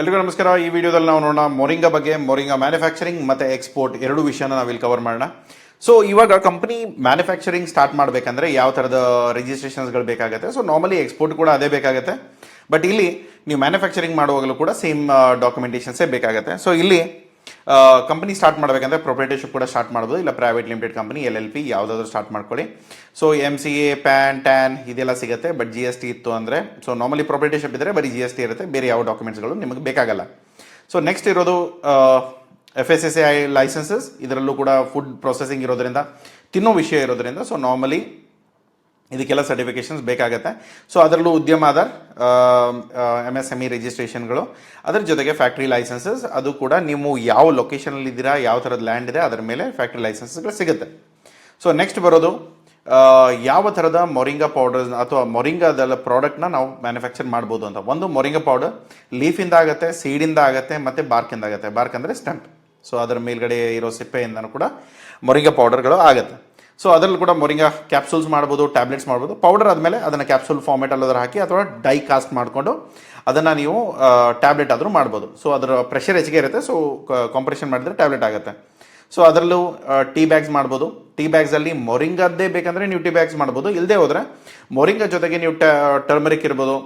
ಎಲ್ರಿಗೂ ನಮಸ್ಕಾರ. ಈ ವಿಡಿಯೋದಲ್ಲಿ ನಾವು ನೋಡೋಣ ಮೊರಿಂಗಾ ಬಗ್ಗೆ, ಮೊರಿಂಗಾ ಮ್ಯಾನುಫ್ಯಾಕ್ಚರಿಂಗ್ ಮತ್ತು ಎಕ್ಸ್ಪೋರ್ಟ್ ಎರಡು ವಿಷಯನ ನಾವಿಲ್ಲಿ ಕವರ್ ಮಾಡೋಣ. ಸೊ ಇವಾಗ ಕಂಪನಿ ಮ್ಯಾನುಫ್ಯಾಕ್ಚರಿಂಗ್ ಸ್ಟಾರ್ಟ್ ಮಾಡಬೇಕಂದ್ರೆ ಯಾವ ಥರದ ರಿಜಿಸ್ಟ್ರೇಷನ್ಸ್ಗಳು ಬೇಕಾಗುತ್ತೆ. ಸೊ ನಾರ್ಮಲಿ ಎಕ್ಸ್ಪೋರ್ಟ್ ಕೂಡ ಅದೇ ಬೇಕಾಗುತ್ತೆ. ಬಟ್ ಇಲ್ಲಿ ನೀವು ಮ್ಯಾನುಫ್ಯಾಕ್ಚರಿಂಗ್ ಮಾಡುವಾಗಲೂ ಕೂಡ ಸೇಮ್ ಡಾಕ್ಯುಮೆಂಟೇಷನ್ಸೇ ಬೇಕಾಗುತ್ತೆ. ಸೊ ಇಲ್ಲಿ ಕಂಪನಿ ಸ್ಟಾರ್ಟ್ ಮಾಡಬೇಕಂದ್ರೆ ಪ್ರೊಪ್ರೈಟರ್ಶಿಪ್ ಕೂಡ ಸ್ಟಾರ್ಟ್ ಮಾಡ್ಬೋದು, ಇಲ್ಲ ಪ್ರೈವೇಟ್ ಲಿಮಿಟೆಡ್ ಕಂಪನಿ LLP ಯಾವುದಾದ್ರೂ ಸ್ಟಾರ್ಟ್ ಮಾಡ್ಕೊಳ್ಳಿ. ಸೊ MCA, PAN, TAN ಇದೆಲ್ಲ ಸಿಗುತ್ತೆ. ಬಟ್ GST ಇತ್ತು ಅಂದರೆ, ಸೊ ನಾರ್ಮಲಿ ಪ್ರೊಪ್ರೈಟರ್ಶಿಪ್ ಇದ್ದರೆ ಬರೀ GST ಇರುತ್ತೆ, ಬೇರೆ ಯಾವ ಡಾಕ್ಯುಮೆಂಟ್ಸ್ಗಳು ನಿಮಗೆ ಬೇಕಾಗಲ್ಲ. ಸೊ ನೆಕ್ಸ್ಟ್ ಇರೋದು FSSAI ಲೈಸೆನ್ಸಸ್. ಇದರಲ್ಲೂ ಕೂಡ ಫುಡ್ ಪ್ರೊಸೆಸಿಂಗ್ ಇರೋದ್ರಿಂದ, ತಿನ್ನೋ ವಿಷಯ ಇರೋದ್ರಿಂದ, ಸೊ ನಾರ್ಮಲಿ ಇದಕ್ಕೆಲ್ಲ ಸರ್ಟಿಫಿಕೇಷನ್ಸ್ ಬೇಕಾಗುತ್ತೆ. ಸೊ ಅದರಲ್ಲೂ ಉದ್ಯಮ ಆಧಾರ್, MSME ರಿಜಿಸ್ಟ್ರೇಷನ್ಗಳು, ಅದರ ಜೊತೆಗೆ ಫ್ಯಾಕ್ಟ್ರಿ ಲೈಸೆನ್ಸಸ್. ಅದು ಕೂಡ ನೀವು ಯಾವ ಲೊಕೇಶನಲ್ಲಿ ಇದ್ದೀರಾ, ಯಾವ ಥರದ ಲ್ಯಾಂಡ್ ಇದೆ ಅದರ ಮೇಲೆ ಫ್ಯಾಕ್ಟ್ರಿ ಲೈಸೆನ್ಸಸ್ಗಳು ಸಿಗುತ್ತೆ. ಸೊ ನೆಕ್ಸ್ಟ್ ಬರೋದು ಯಾವ ಥರದ ಮೊರಿಂಗಾ ಪೌಡರ್ಸ್ ಅಥವಾ ಮೊರಿಂಗಾದೆಲ್ಲ ಪ್ರಾಡಕ್ಟ್ನ ನಾವು ಮ್ಯಾನುಫ್ಯಾಕ್ಚರ್ ಮಾಡ್ಬೋದು ಅಂತ. ಒಂದು ಮೊರಿಂಗಾ ಪೌಡರ್ ಲೀಫಿಂದ ಆಗುತ್ತೆ, ಸೀಡಿಂದ ಆಗುತ್ತೆ, ಮತ್ತು ಬಾರ್ಕಿಂದ ಆಗುತ್ತೆ. ಬಾರ್ಕ್ ಅಂದರೆ ಸ್ಟಂಟ್. ಸೊ ಅದರ ಮೇಲ್ಗಡೆ ಇರೋ ಸಿಪ್ಪೆಯಿಂದನೂ ಕೂಡ ಮೊರಿಂಗಾ ಪೌಡರ್ಗಳು ಆಗುತ್ತೆ. ಸೊ ಅದರಲ್ಲಿ ಕೂಡ ಮೊರಿಂಗಾ ಕ್ಯಾಪ್ಸೂಲ್ಸ್ ಮಾಡ್ಬೋದು, ಟ್ಯಾಬ್ಲೆಟ್ಸ್ ಮಾಡ್ಬೋದು. ಪೌಡರ್ ಆದಮೇಲೆ ಅದನ್ನು ಕ್ಯಾಪ್ಸೂಲ್ ಫಾರ್ಮೇಟಲ್ಲಿ ಹಾಕಿ ಅಥವಾ ಡೈ ಕಾಸ್ಟ್ ಮಾಡಿಕೊಂಡು ಅದನ್ನು ನೀವು ಟ್ಯಾಬ್ಲೆಟ್ ಆದರೂ ಮಾಡ್ಬೋದು. ಸೊ ಅದರ ಪ್ರೆಷರ್ ಹೆಚ್ಚಿಗೆ ಇರುತ್ತೆ, ಸೊ ಕಾಂಪ್ರೆಷನ್ ಮಾಡಿದರೆ ಟ್ಯಾಬ್ಲೆಟ್ ಆಗುತ್ತೆ. ಸೊ ಅದರಲ್ಲೂ ಟೀ ಬ್ಯಾಗ್ಸ್ ಮಾಡ್ಬೋದು. ಟೀ ಬ್ಯಾಗ್ಸಲ್ಲಿ ಮೊರಿಂಗಾದ್ದೇ ಬೇಕಂದರೆ ನೀವು ಟೀ ಬ್ಯಾಗ್ಸ್ ಮಾಡ್ಬೋದು. ಇಲ್ಲದೆ ಹೋದರೆ ಮೊರಿಂಗಾ ಜೊತೆಗೆ ನೀವು ಟರ್ಮರಿಕ್ ಇರ್ಬೋದು,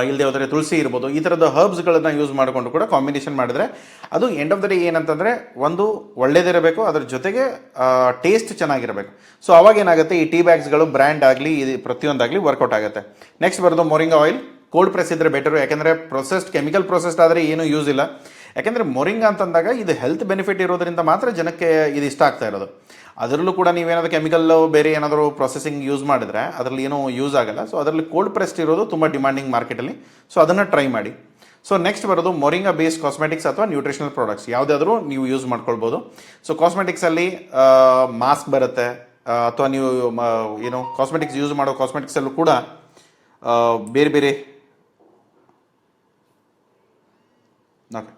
ಇಲ್ಲದೆ ಹೋದರೆ ತುಳಸಿ ಇರ್ಬೋದು. ಈ ಥರದ ಹರ್ಬ್ಸ್ಗಳನ್ನು ಯೂಸ್ ಮಾಡಿಕೊಂಡು ಕೂಡ ಕಾಂಬಿನೇಷನ್ ಮಾಡಿದರೆ ಅದು ಎಂಡ್ ಆಫ್ ದ ಡೇ ಏನಂತಂದರೆ ಒಂದು ಒಳ್ಳೇದಿರಬೇಕು, ಅದ್ರ ಜೊತೆಗೆ ಟೇಸ್ಟ್ ಚೆನ್ನಾಗಿರಬೇಕು. ಸೊ ಅವಾಗ ಏನಾಗುತ್ತೆ, ಈ ಟೀ ಬ್ಯಾಗ್ಸ್ಗಳು ಬ್ರ್ಯಾಂಡ್ ಆಗಲಿ ಇದು ಪ್ರತಿಯೊಂದಾಗಲಿ ವರ್ಕೌಟ್ ಆಗುತ್ತೆ. ನೆಕ್ಸ್ಟ್ ಬರೋದು ಮೊರಿಂಗಾ ಆಯಿಲ್. ಕೋಲ್ಡ್ ಪ್ರೆಸ್ ಇದ್ದರೆ ಬೆಟರು, ಯಾಕೆಂದರೆ ಪ್ರೊಸೆಸ್ಡ್ ಕೆಮಿಕಲ್ ಪ್ರೊಸೆಸ್ಡ್ ಆದರೆ ಏನೂ ಯೂಸ್ ಇಲ್ಲ. ಯಾಕೆಂದರೆ ಮೊರಿಂಗಾ ಅಂತಂದಾಗ ಇದು ಹೆಲ್ತ್ ಬೆನಿಫಿಟ್ ಇರೋದ್ರಿಂದ ಮಾತ್ರ ಜನಕ್ಕೆ ಇದು ಇಷ್ಟ ಆಗ್ತಾ ಇರೋದು. ಅದರಲ್ಲೂ ಕೂಡ ನೀವೇನಾದರೂ ಕೆಮಿಕಲ್ಲು ಬೇರೆ ಏನಾದರೂ ಪ್ರೊಸೆಸಿಂಗ್ ಯೂಸ್ ಮಾಡಿದ್ರೆ ಅದರಲ್ಲಿ ಏನೂ ಯೂಸ್ ಆಗಲ್ಲ. ಸೊ ಅದರಲ್ಲಿ ಕೋಲ್ಡ್ ಪ್ರೆಸ್ಡ್ ಇರೋದು ತುಂಬ ಡಿಮಾಂಡಿಂಗ್ ಮಾರ್ಕೆಟಲ್ಲಿ. ಸೊ ಅದನ್ನು ಟ್ರೈ ಮಾಡಿ. ಸೊ ನೆಕ್ಸ್ಟ್ ಬರೋದು ಮೊರಿಂಗಾ ಬೇಸ್ಡ್ ಕಾಸ್ಮೆಟಿಕ್ಸ್ ಅಥವಾ ನ್ಯೂಟ್ರಿಷನಲ್ ಪ್ರಾಡಕ್ಟ್ಸ್ ಯಾವುದಾದ್ರೂ ನೀವು ಯೂಸ್ ಮಾಡ್ಕೊಳ್ಬೋದು. ಸೊ ಕಾಸ್ಮೆಟಿಕ್ಸಲ್ಲಿ ಮಾಸ್ಕ್ ಬರುತ್ತೆ, ಅಥವಾ ನೀವು ಏನು ಕಾಸ್ಮೆಟಿಕ್ಸ್ ಯೂಸ್ ಮಾಡೋ ಕಾಸ್ಮೆಟಿಕ್ಸಲ್ಲೂ ಕೂಡ ಬೇರೆ ಬೇರೆ ಓಕೆ.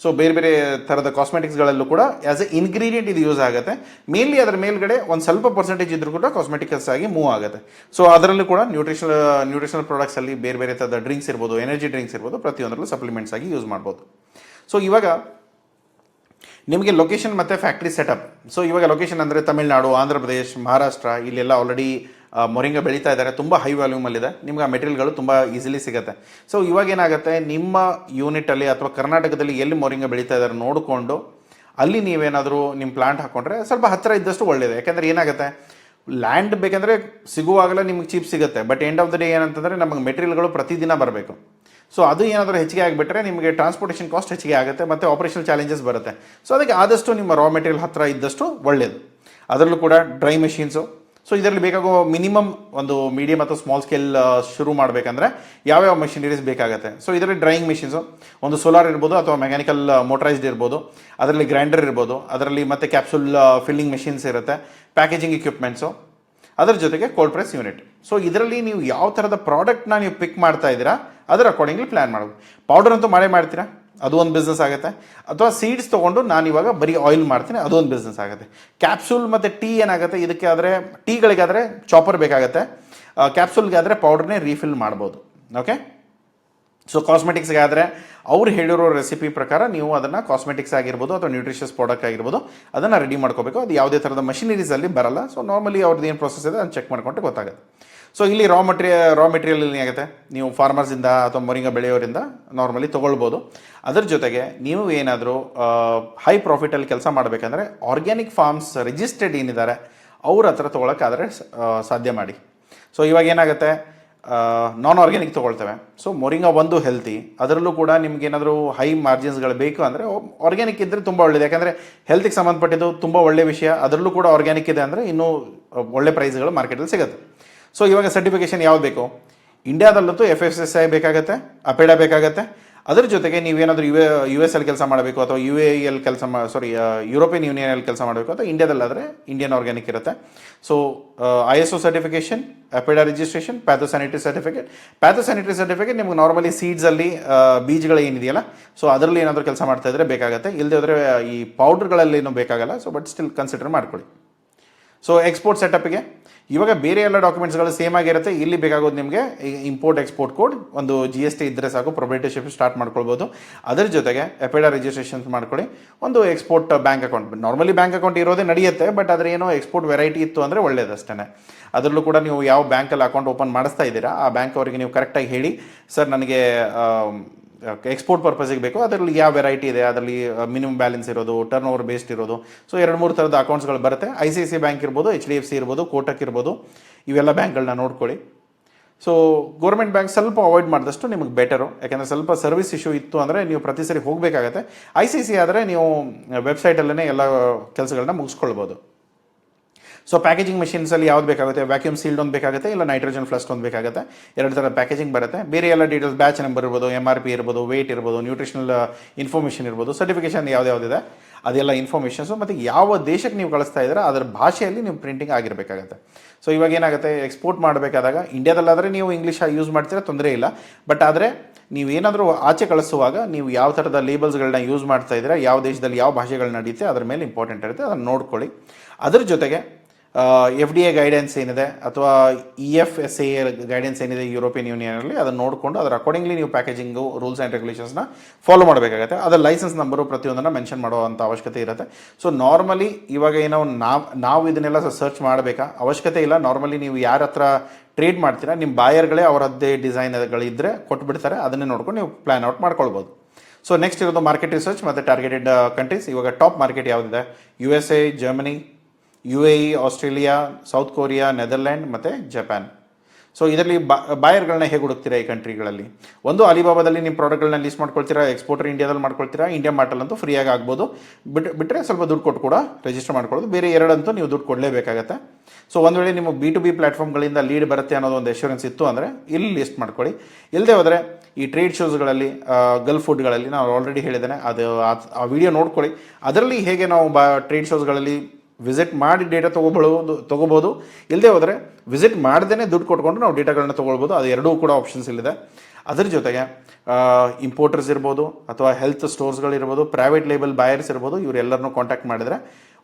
ಸೊ ಬೇರೆ ಬೇರೆ ಥರದ ಕಾಸ್ಮೆಟಿಕ್ಸ್ಗಳಲ್ಲೂ ಕೂಡ ಆ್ಯಸ್ ಎ ಇಂಗ್ರೀಡಿಯೆಂಟ್ ಇದು ಯೂಸ್ ಆಗುತ್ತೆ. ಮೇನ್ಲಿ ಅದರ ಮೇಲ್ಗಡೆ ಒಂದು ಸ್ವಲ್ಪ ಪರ್ಸೆಂಟೇಜ್ ಇದ್ರೂ ಕೂಡ ಕಾಸ್ಮೆಟಿಕ್ಸ್ ಆಗಿ ಮೂವ್ ಆಗುತ್ತೆ. ಸೊ ಅದರಲ್ಲೂ ಕೂಡ ನ್ಯೂಟ್ರಿಷನಲ್ ಪ್ರಾಡಕ್ಟ್ಸಲ್ಲಿ ಬೇರೆ ಬೇರೆ ಥರದ ಡ್ರಿಂಕ್ಸ್ ಇರ್ಬೋದು, ಎನರ್ಜಿ ಡ್ರಿಂಕ್ಸ್ ಇರ್ಬೋದು, ಪ್ರತಿಯೊಂದರಲ್ಲೂ ಸಪ್ಲಿಮೆಂಟ್ಸ್ ಆಗಿ ಯೂಸ್ ಮಾಡ್ಬೋದು. ಸೊ ಇವಾಗ ನಿಮಗೆ ಲೊಕೇಶನ್ ಮತ್ತು ಫ್ಯಾಕ್ಟ್ರಿ ಸೆಟಪ್. ಸೊ ಇವಾಗ ಲೊಕೇಶನ್ ಅಂದರೆ ತಮಿಳ್ನಾಡು, ಆಂಧ್ರ ಪ್ರದೇಶ್, ಮಹಾರಾಷ್ಟ್ರ ಇಲ್ಲೆಲ್ಲ ಆಲ್ರೆಡಿ ಮೊರಿಂಗಾ ಬೆಳೀತಾ ಇದ್ದಾರೆ. ತುಂಬ ಹೈ ವ್ಯಾಲ್ಯೂಮಲ್ಲಿದೆ. ನಿಮ್ಗೆ ಆ ಮೆಟೀರಿಯಲ್ಗಳು ತುಂಬ ಈಸಿಲಿ ಸಿಗುತ್ತೆ. ಸೊ ಇವಾಗ ಏನಾಗುತ್ತೆ, ನಿಮ್ಮ ಯೂನಿಟಲ್ಲಿ ಅಥವಾ ಕರ್ನಾಟಕದಲ್ಲಿ ಎಲ್ಲಿ ಮೊರಿಂಗಾ ಬೆಳೀತಾ ಇದ್ದಾರೆ ನೋಡಿಕೊಂಡು ಅಲ್ಲಿ ನೀವೇನಾದರೂ ನಿಮ್ಮ ಪ್ಲಾಂಟ್ ಹಾಕ್ಕೊಂಡ್ರೆ ಸ್ವಲ್ಪ ಹತ್ತಿರ ಇದ್ದಷ್ಟು ಒಳ್ಳೆಯದು. ಯಾಕೆಂದರೆ ಏನಾಗುತ್ತೆ, ಲ್ಯಾಂಡ್ ಬೇಕೆಂದರೆ ಸಿಗುವಾಗಲೇ ನಿಮ್ಗೆ ಚೀಪ್ ಸಿಗುತ್ತೆ. But end of the day ಏನಂತಂದರೆ ನಮಗೆ ಮೆಟೀರಿಯಲ್ಗಳು ಪ್ರತಿದಿನ ಬರಬೇಕು. ಸೊ ಅದು ಏನಾದರೂ ಹೆಚ್ಚಿಗೆ ಆಗಿಬಿಟ್ರೆ ನಿಮಗೆ ಟ್ರಾನ್ಸ್ಪೋರ್ಟೇಷನ್ ಕಾಸ್ಟ್ ಹೆಚ್ಚಿಗೆ ಆಗುತ್ತೆ ಮತ್ತು ಆಪರೇಷನಲ್ ಚಾಲೆಂಜಸ್ ಬರುತ್ತೆ. ಸೊ ಅದಕ್ಕೆ ಆದಷ್ಟು ನಿಮ್ಮ ರಾ ಮೆಟೀರಿಯಲ್ ಹತ್ತಿರ ಇದ್ದಷ್ಟು ಒಳ್ಳೆಯದು. ಅದರಲ್ಲೂ ಕೂಡ ಡ್ರೈ ಮೆಷಿನ್ಸು. ಸೊ ಇದರಲ್ಲಿ ಬೇಕಾಗೋ ಮಿನಿಮಮ್ ಒಂದು ಮೀಡಿಯಮ್ ಅಥವಾ ಸ್ಮಾಲ್ ಸ್ಕೇಲ್ ಶುರು ಮಾಡಬೇಕಂದ್ರೆ ಯಾವ್ಯಾವ ಮಷಿನರೀಸ್ ಬೇಕಾಗುತ್ತೆ. ಸೊ ಇದರಲ್ಲಿ ಡ್ರೈಯಿಂಗ್ ಮಿಷಿನ್ಸು, ಒಂದು ಸೋಲಾರ್ ಇರ್ಬೋದು ಅಥವಾ ಮೆಕ್ಯಾನಿಕಲ್ ಮೋಟರೈಸ್ಡ್ ಇರ್ಬೋದು, ಅದರಲ್ಲಿ ಗ್ರೈಂಡರ್ ಇರ್ಬೋದು, ಅದರಲ್ಲಿ ಮತ್ತೆ ಕ್ಯಾಪ್ಸೂಲ್ ಫಿಲ್ಲಿಂಗ್ ಮೆಷಿನ್ಸ್ ಇರುತ್ತೆ, ಪ್ಯಾಕೇಜಿಂಗ್ ಇಕ್ವಿಪ್ಮೆಂಟ್ಸು, ಅದರ ಜೊತೆಗೆ ಕೋಲ್ಡ್ ಪ್ರೆಸ್ ಯೂನಿಟ್. ಸೊ ಇದರಲ್ಲಿ ನೀವು ಯಾವ ಥರದ ಪ್ರಾಡಕ್ಟ್ನ ನೀವು ಪಿಕ್ ಮಾಡ್ತಾ ಇದ್ದೀರಾ ಅದರ ಅಕಾರ್ಡಿಂಗ್ಲಿ ಪ್ಲ್ಯಾನ್ ಮಾಡೋದು. ಪೌಡರ್ ಅಂತೂ ಮಾಡ್ತೀರಾ, ಅದು ಒಂದು ಬಿಸ್ನೆಸ್ ಆಗುತ್ತೆ. ಅಥವಾ ಸೀಡ್ಸ್ ತೊಗೊಂಡು ನಾನು ಇವಾಗ ಬರೀ ಆಯಿಲ್ ಮಾಡ್ತೀನಿ, ಅದು ಒಂದು ಬಿಸ್ನೆಸ್ ಆಗುತ್ತೆ. ಕ್ಯಾಪ್ಸೂಲ್ ಮತ್ತು ಟೀ ಏನಾಗುತ್ತೆ, ಇದಕ್ಕೆ ಆದರೆ ಟೀಗಳಿಗಾದರೆ ಚಾಪರ್ ಬೇಕಾಗುತ್ತೆ, ಕ್ಯಾಪ್ಸೂಲ್ಗೆ ಆದರೆ ಪೌಡರ್ನೇ ರೀಫಿಲ್ ಮಾಡ್ಬೋದು. ಓಕೆ. ಸೊ ಕಾಸ್ಮೆಟಿಕ್ಸ್ಗಾದರೆ ಅವ್ರು ಹೇಳಿರೋ ರೆಸಿಪಿ ಪ್ರಕಾರ ನೀವು ಅದನ್ನು ಕಾಸ್ಮೆಟಿಕ್ಸ್ ಆಗಿರ್ಬೋದು ಅಥವಾ ನ್ಯೂಟ್ರಿಷಸ್ ಪ್ರಾಡಕ್ಟ್ ಆಗಿರ್ಬೋದು ಅದನ್ನು ರೆಡಿ ಮಾಡ್ಕೋಬೇಕು. ಅದು ಯಾವುದೇ ಥರದ ಮಷಿನರೀಸಲ್ಲಿ ಬರಲ್ಲ. ಸೊ ನಾರ್ಮಲಿ ಅವ್ರದ್ದು ಏನು ಪ್ರೊಸೆಸ್ ಇದೆ ಅದನ್ನು ಚೆಕ್ ಮಾಡ್ಕೊಂಡ್ರೆ ಗೊತ್ತಾಗುತ್ತೆ. ಸೊ ಇಲ್ಲಿ ರಾ ಮೆಟೀರಿಯಲ್ ಏನಾಗುತ್ತೆ, ನೀವು ಫಾರ್ಮರ್ಸಿಂದ ಅಥವಾ ಮೊರಿಂಗಾ ಬೆಳೆಯೋರಿಂದ ನಾರ್ಮಲಿ ತೊಗೊಳ್ಬೋದು. ಅದರ ಜೊತೆಗೆ ನೀವು ಏನಾದರೂ ಹೈ ಪ್ರಾಫಿಟಲ್ಲಿ ಕೆಲಸ ಮಾಡಬೇಕಂದ್ರೆ ಆರ್ಗ್ಯಾನಿಕ್ ಫಾರ್ಮ್ಸ್ ರಿಜಿಸ್ಟರ್ಡ್ ಏನಿದ್ದಾರೆ ಅವ್ರ ಹತ್ರ ತೊಗೊಳಕ್ಕಾದರೆ ಸಾಧ್ಯ ಮಾಡಿ. ಸೊ ಇವಾಗ ಏನಾಗುತ್ತೆ, ನಾನ್ ಆರ್ಗ್ಯಾನಿಕ್ ತೊಗೊಳ್ತೇವೆ. ಸೊ ಮೊರಿಂಗಾ ಒಂದು ಹೆಲ್ತಿ, ಅದರಲ್ಲೂ ಕೂಡ ನಿಮ್ಗೇನಾದರೂ ಹೈ ಮಾರ್ಜಿನ್ಸ್ಗಳು ಬೇಕು ಅಂದರೆ ಆರ್ಗ್ಯಾನಿಕ್ ಇದ್ದರೆ ತುಂಬ ಒಳ್ಳೆಯದು. ಯಾಕಂದರೆ ಹೆಲ್ತಿಗೆ ಸಂಬಂಧಪಟ್ಟಿದ್ದು ತುಂಬ ಒಳ್ಳೆಯ ವಿಷಯ. ಅದರಲ್ಲೂ ಕೂಡ ಆರ್ಗ್ಯಾನಿಕ್ ಇದೆ ಅಂದರೆ ಇನ್ನೂ ಒಳ್ಳೆ ಪ್ರೈಸ್ಗಳು ಮಾರ್ಕೆಟಲ್ಲಿ ಸಿಗುತ್ತೆ. ಸೊ ಇವಾಗ ಸರ್ಟಿಫಿಕೇಷನ್ ಯಾವ್ದು ಬೇಕು, ಇಂಡಿಯಾದಲ್ಲಂತೂ FSSAI ಬೇಕಾಗುತ್ತೆ, ಅಪೆಡಾ ಬೇಕಾಗುತ್ತೆ. ಅದರ ಜೊತೆಗೆ ನೀವೇನಾದರೂ US ಅಲ್ಲಿ ಕೆಲಸ ಮಾಡಬೇಕು ಅಥವಾ UAE ಕೆಲಸ ಯುರೋಪಿಯನ್ ಯೂನಿಯನಲ್ಲಿ ಕೆಲಸ ಮಾಡಬೇಕು ಅಥವಾ ಇಂಡಿಯಾದಲ್ಲಾದರೆ ಇಂಡಿಯನ್ ಆರ್ಗ್ಯಾನಿಕ್ ಇರುತ್ತೆ. So ISO certification, APEDA registration, phytosanitary certificate ನಿಮ್ಗೆ ನಾರ್ಮಲಿ ಸೀಡ್ಸಲ್ಲಿ ಬೀಜಗಳು ಏನಿದೆಯಲ್ಲ, ಸೊ ಅದರಲ್ಲಿ ಏನಾದರೂ ಕೆಲಸ ಮಾಡ್ತಾ ಇದ್ರೆ ಬೇಕಾಗುತ್ತೆ. ಇಲ್ಲದೆ ಹೋದರೆ ಈ ಪೌಡರ್ಗಳಲ್ಲಿ ಏನೂ ಬೇಕಾಗಲ್ಲ. ಸೊ ಬಟ್ ಸ್ಟಿಲ್ ಕನ್ಸಿಡರ್ ಮಾಡ್ಕೊಳ್ಳಿ. ಸೊ ಎಕ್ಸ್ಪೋರ್ಟ್ ಸೆಟಪ್ಗೆ ಇವಾಗ ಬೇರೆ ಎಲ್ಲ ಡಾಕ್ಯುಮೆಂಟ್ಸ್ಗಳು ಸೇಮ್ ಆಗಿರುತ್ತೆ. ಇಲ್ಲಿ ಬೇಕಾಗೋದು ನಿಮಗೆ ಇಂಪೋರ್ಟ್ ಎಕ್ಸ್ಪೋರ್ಟ್ ಕೋಡ್, ಒಂದು GST ಇದ್ದರೆ ಸಾಕು, ಪ್ರೊಪ್ರೈಟರ್ಶಿಪ್ ಸ್ಟಾರ್ಟ್ ಮಾಡ್ಕೊಳ್ಬೋದು. ಅದರ ಜೊತೆಗೆ ಎಫೆಡಾ ರಿಜಿಸ್ಟ್ರೇಷನ್ ಮಾಡ್ಕೊಳ್ಳಿ, ಒಂದು export bank account. Normally bank account ಇರೋದೇ ನಡೆಯುತ್ತೆ, ಬಟ್ ಆದರೆ ಏನೋ ಎಕ್ಸ್ಪೋರ್ಟ್ ವೆರೈಟಿ ಇತ್ತು ಅಂದರೆ ಒಳ್ಳೇದಷ್ಟೇ. ಅದರಲ್ಲೂ ಕೂಡ ನೀವು ಯಾವ ಬ್ಯಾಂಕಲ್ಲಿ ಅಕೌಂಟ್ ಓಪನ್ ಮಾಡಿಸ್ತಾ ಇದ್ದೀರಾ ಆ ಬ್ಯಾಂಕ್ ಅವರಿಗೆ ನೀವು ಕರೆಕ್ಟಾಗಿ ಹೇಳಿ, ಸರ್ ನನಗೆ ಎಕ್ಸ್ಪೋರ್ಟ್ ಪರ್ಪಸಿಗೆ ಬೇಕು, ಅದರಲ್ಲಿ ಯಾವ ವೆರೈಟಿ ಇದೆ, ಅದರಲ್ಲಿ ಮಿನಿಮಮ್ ಬ್ಯಾಲೆನ್ಸ್ ಇರೋದು, ಟರ್ನ್ ಓವರ್ ಬೇಸ್ಡ್ ಇರೋದು. ಸೊ 2-3 ಥರದ ಅಕೌಂಟ್ಸ್ಗಳು ಬರುತ್ತೆ. ICICI ಬ್ಯಾಂಕ್ ಇರ್ಬೋದು, HDFC ಇರ್ಬೋದು, ಕೋಟಕ್ ಇರ್ಬೋದು, ಇವೆಲ್ಲ ಬ್ಯಾಂಕ್ಗಳನ್ನ ನೋಡ್ಕೊಳ್ಳಿ. ಸೊ ಗೌರ್ಮೆಂಟ್ ಬ್ಯಾಂಕ್ ಸ್ವಲ್ಪ ಅವಾಯ್ಡ್ ಮಾಡಿದಷ್ಟು ನಿಮಗೆ ಬೆಟರು, ಯಾಕೆಂದರೆ ಸ್ವಲ್ಪ ಸರ್ವಿಸ್ ಇಶ್ಯೂ ಇತ್ತು ಅಂದರೆ ನೀವು ಪ್ರತಿ ಸರಿ ಹೋಗಬೇಕಾಗತ್ತೆ. ICICI ಆದರೆ ನೀವು ವೆಬ್ಸೈಟಲ್ಲೇ ಎಲ್ಲ ಕೆಲಸಗಳನ್ನ ಮುಗಿಸ್ಕೊಳ್ಬೋದು. ಸೊ ಪ್ಯಾಕೇಜಿಂಗ್ ಮಿಷಿನ್ಸಲ್ಲಿ ಯಾವ್ದು ಬೇಕಾಗುತ್ತೆ, ವ್ಯಾಕ್ಯೂಮ್ ಸೀಲ್ಡ್ ಒಂದು ಬೇಕಾಗುತ್ತೆ, ಇಲ್ಲ ನೈಟ್ರೋಜನ್ ಫ್ಲಸ್ಟ್ ಒಂದು ಬೇಕಾಗುತ್ತೆ. 2 ಥರ ಪ್ಯಾಕೇಜಿಂಗ್ ಬರುತ್ತೆ. ಬೇರೆ ಎಲ್ಲ ಡೀಟೇಲ್ಸ್, ಬ್ಯಾಚ್ ನಂಬರ್ ಇರ್ಬೋದು, MRP ಇರ್ಬೋದು, ವೇಟ್ ಇರ್ಬೋದು, ನ್ಯೂಟ್ರಿಷನಲ್ ಇನ್ಫಾರ್ಮೇಷನ್ ಇರ್ಬೋದು, ಸರ್ಟಿಫಿಕೇಷನ್ ಯಾವ್ದಾವುದಿದೆ ಅದೆಲ್ಲ ಇನ್ಫಾರ್ಮೇಷನ್ಸು, ಮತ್ತು ಯಾವ ದೇಶಕ್ಕೆ ನೀವು ಕಳಿಸ್ತಾ ಇದ್ದೀರಾ ಅದರ ಭಾಷೆಯಲ್ಲಿ ನೀವು ಪ್ರಿಂಟಿಂಗ್ ಆಗಿರಬೇಕಾಗತ್ತೆ. ಸೊ ಇವಾಗ ಏನಾಗುತ್ತೆ, ಎಕ್ಸ್ಪೋರ್ಟ್ ಮಾಡಬೇಕಾದಾಗ ಇಂಡಿಯಾದಲ್ಲಾದರೆ ನೀವು ಇಂಗ್ಲೀಷ್ ಯೂಸ್ ಮಾಡ್ತೀರಾ, ತೊಂದರೆ ಇಲ್ಲ. ಬಟ್ ಆದರೆ ನೀವೇನಾದರೂ ಆಚೆ ಕಳಿಸುವಾಗ ನೀವು ಯಾವ ಥರದ ಲೇಬಲ್ಸ್ಗಳನ್ನ ಯೂಸ್ ಮಾಡ್ತಾ ಇದ್ದೀರಾ, ಯಾವ ದೇಶದಲ್ಲಿ ಯಾವ ಭಾಷೆಗಳು ನಡೆಯುತ್ತೆ ಅದರ ಮೇಲೆ ಇಂಪಾರ್ಟೆಂಟ್ ಇರುತ್ತೆ, ಅದನ್ನು ನೋಡ್ಕೊಳ್ಳಿ. ಅದ್ರ ಜೊತೆಗೆ FDA ಗೈಡೆನ್ಸ್ ಏನಿದೆ ಅಥವಾ EFSA ಗೈಡೆನ್ಸ್ ಏನಿದೆ ಯುರೋಪಿಯನ್ ಯೂನಿಯನಲ್ಲಿ, ಅದನ್ನು ನೋಡಿಕೊಂಡು ಅದರ ಅಕಾರ್ಡಿಂಗ್ಲಿ ನೀವು ಪ್ಯಾಕೇಜಿಂಗು ರೂಲ್ಸ್ ಆ್ಯಂಡ್ ರೆಗ್ಯುಲೇಷನ್ಸ್ನ ಫಾಲೋ ಮಾಡಬೇಕಾಗುತ್ತೆ. ಅದರ ಲೈಸೆನ್ಸ್ ನಂಬರು ಪ್ರತಿಯೊಂದನ್ನು ಮೆನ್ಷನ್ ಮಾಡುವಂಥ ಅವಶ್ಯಕತೆ ಇರುತ್ತೆ. ಸೊ ನಾರ್ಮಲಿ ಇವಾಗ ಏನೋ ನಾವು ಇದನ್ನೆಲ್ಲ ಸರ್ಚ್ ಮಾಡಬೇಕಾ ಅವಶ್ಯಕತೆ ಇಲ್ಲ. ನಾರ್ಮಲಿ ನೀವು ಯಾರ ಹತ್ರ ಟ್ರೇಡ್ ಮಾಡ್ತೀರಾ ನಿಮ್ಮ ಬಾಯರ್ಗಳೇ ಅವರದ್ದೇ ಡಿಸೈನ್ಗಳಿದ್ದರೆ ಕೊಟ್ಬಿಡ್ತಾರೆ, ಅದನ್ನೇ ನೋಡ್ಕೊಂಡು ನೀವು ಪ್ಲ್ಯಾನ್ ಔಟ್ ಮಾಡ್ಕೊಳ್ಬೋದು. ಸೊ ನೆಕ್ಸ್ಟ್ ಇರೋದು ಮಾರ್ಕೆಟ್ ರಿಸರ್ಚ್ ಮತ್ತು ಟಾರ್ಗೆಟೆಡ್ ಕಂಟ್ರೀಸ್. ಇವಾಗ ಟಾಪ್ ಮಾರ್ಕೆಟ್ ಯಾವುದಿದೆ, USA, Germany, UAE, Australia, south Korea, Netherland ಮತ್ತು ಜಪಾನ್. ಸೊ ಇದರಲ್ಲಿ ಬಾಯರ್ಗಳನ್ನ ಹೇಗೆ ಹುಡುಕ್ತೀರಾ ಈ ಕಂಟ್ರಿಗಳಲ್ಲಿ? ಒಂದು ಅಲಿಬಾಬಾದಲ್ಲಿ ನಿಮ್ಮ ಪ್ರಾಡಕ್ಟ್ಗಳನ್ನ ಲೀಸ್ ಮಾಡ್ಕೊಳ್ತೀರಾ, ಎಕ್ಸ್ಪೋರ್ಟರ್ ಇಂಡಿಯಾದಲ್ಲಿ ಮಾಡ್ಕೊಳ್ತೀರಾ, ಇಂಡಿಯಾ ಮಾರ್ಟಲ್ಲಂತೂ ಫ್ರೀಯಾಗಿ ಆಗ್ಬೋದು, ಬಿಟ್ಟರೆ ಸ್ವಲ್ಪ ದುಡ್ಡು ಕೊಟ್ಟು ಕೂಡ ರಿಜಿಸ್ಟರ್ ಮಾಡ್ಕೊಳ್ಳೋದು. ಬೇರೆ ಎರಡಂತೂ ನೀವು ದುಡ್ಡು ಕೊಡಲೇಬೇಕಾಗತ್ತೆ. ಸೊ ಒಂದು ವೇಳೆ ನಿಮಗೆ B2B ಪ್ಲಾಟ್ಫಾರ್ಮ್ಗಳಿಂದ ಲೀಡ್ ಬರುತ್ತೆ ಅನ್ನೋದು ಒಂದು ಎಶ್ಯೂರೆನ್ಸ್ ಇತ್ತು ಅಂದರೆ ಇಲ್ಲಿ ಲಿಸ್ಟ್ ಮಾಡ್ಕೊಳ್ಳಿ. ಇಲ್ಲದೆ ಹೋದರೆ ಈ ಟ್ರೇಡ್ ಶೋಸ್ಗಳಲ್ಲಿ, ಗಲ್ಫ್ ಫುಡ್ಗಳಲ್ಲಿ ನಾನು ಆಲ್ರೆಡಿ ಹೇಳಿದ್ದೇನೆ, ಅದು ಆ ವಿಡಿಯೋ ನೋಡ್ಕೊಳ್ಳಿ. ಅದರಲ್ಲಿ ಹೇಗೆ ನಾವು ಟ್ರೇಡ್ ಶೋಸ್ಗಳಲ್ಲಿ ವಿಸಿಟ್ ಮಾಡಿ ಡೇಟಾ ತೊಗೋಬೋದು. ಇಲ್ಲದೆ ಹೋದರೆ ವಿಸಿಟ್ ಮಾಡ್ದೇ ದುಡ್ಡು ಕೊಟ್ಕೊಂಡು ನಾವು ಡೇಟಾಗಳನ್ನ ತೊಗೊಳ್ಬೋದು. ಅದು ಎರಡೂ ಕೂಡ ಆಪ್ಷನ್ಸ್ ಇಲ್ಲಿದೆ. ಅದರ ಜೊತೆಗೆ ಇಂಪೋರ್ಟರ್ಸ್ ಇರ್ಬೋದು ಅಥವಾ ಹೆಲ್ತ್ ಸ್ಟೋರ್ಸ್ಗಳಿರ್ಬೋದು, ಪ್ರೈವೇಟ್ ಲೇಬಲ್ ಬಾಯರ್ಸ್ ಇರ್ಬೋದು, ಇವರೆಲ್ಲರನ್ನೂ ಕಾಂಟ್ಯಾಕ್ಟ್ ಮಾಡಿದರೆ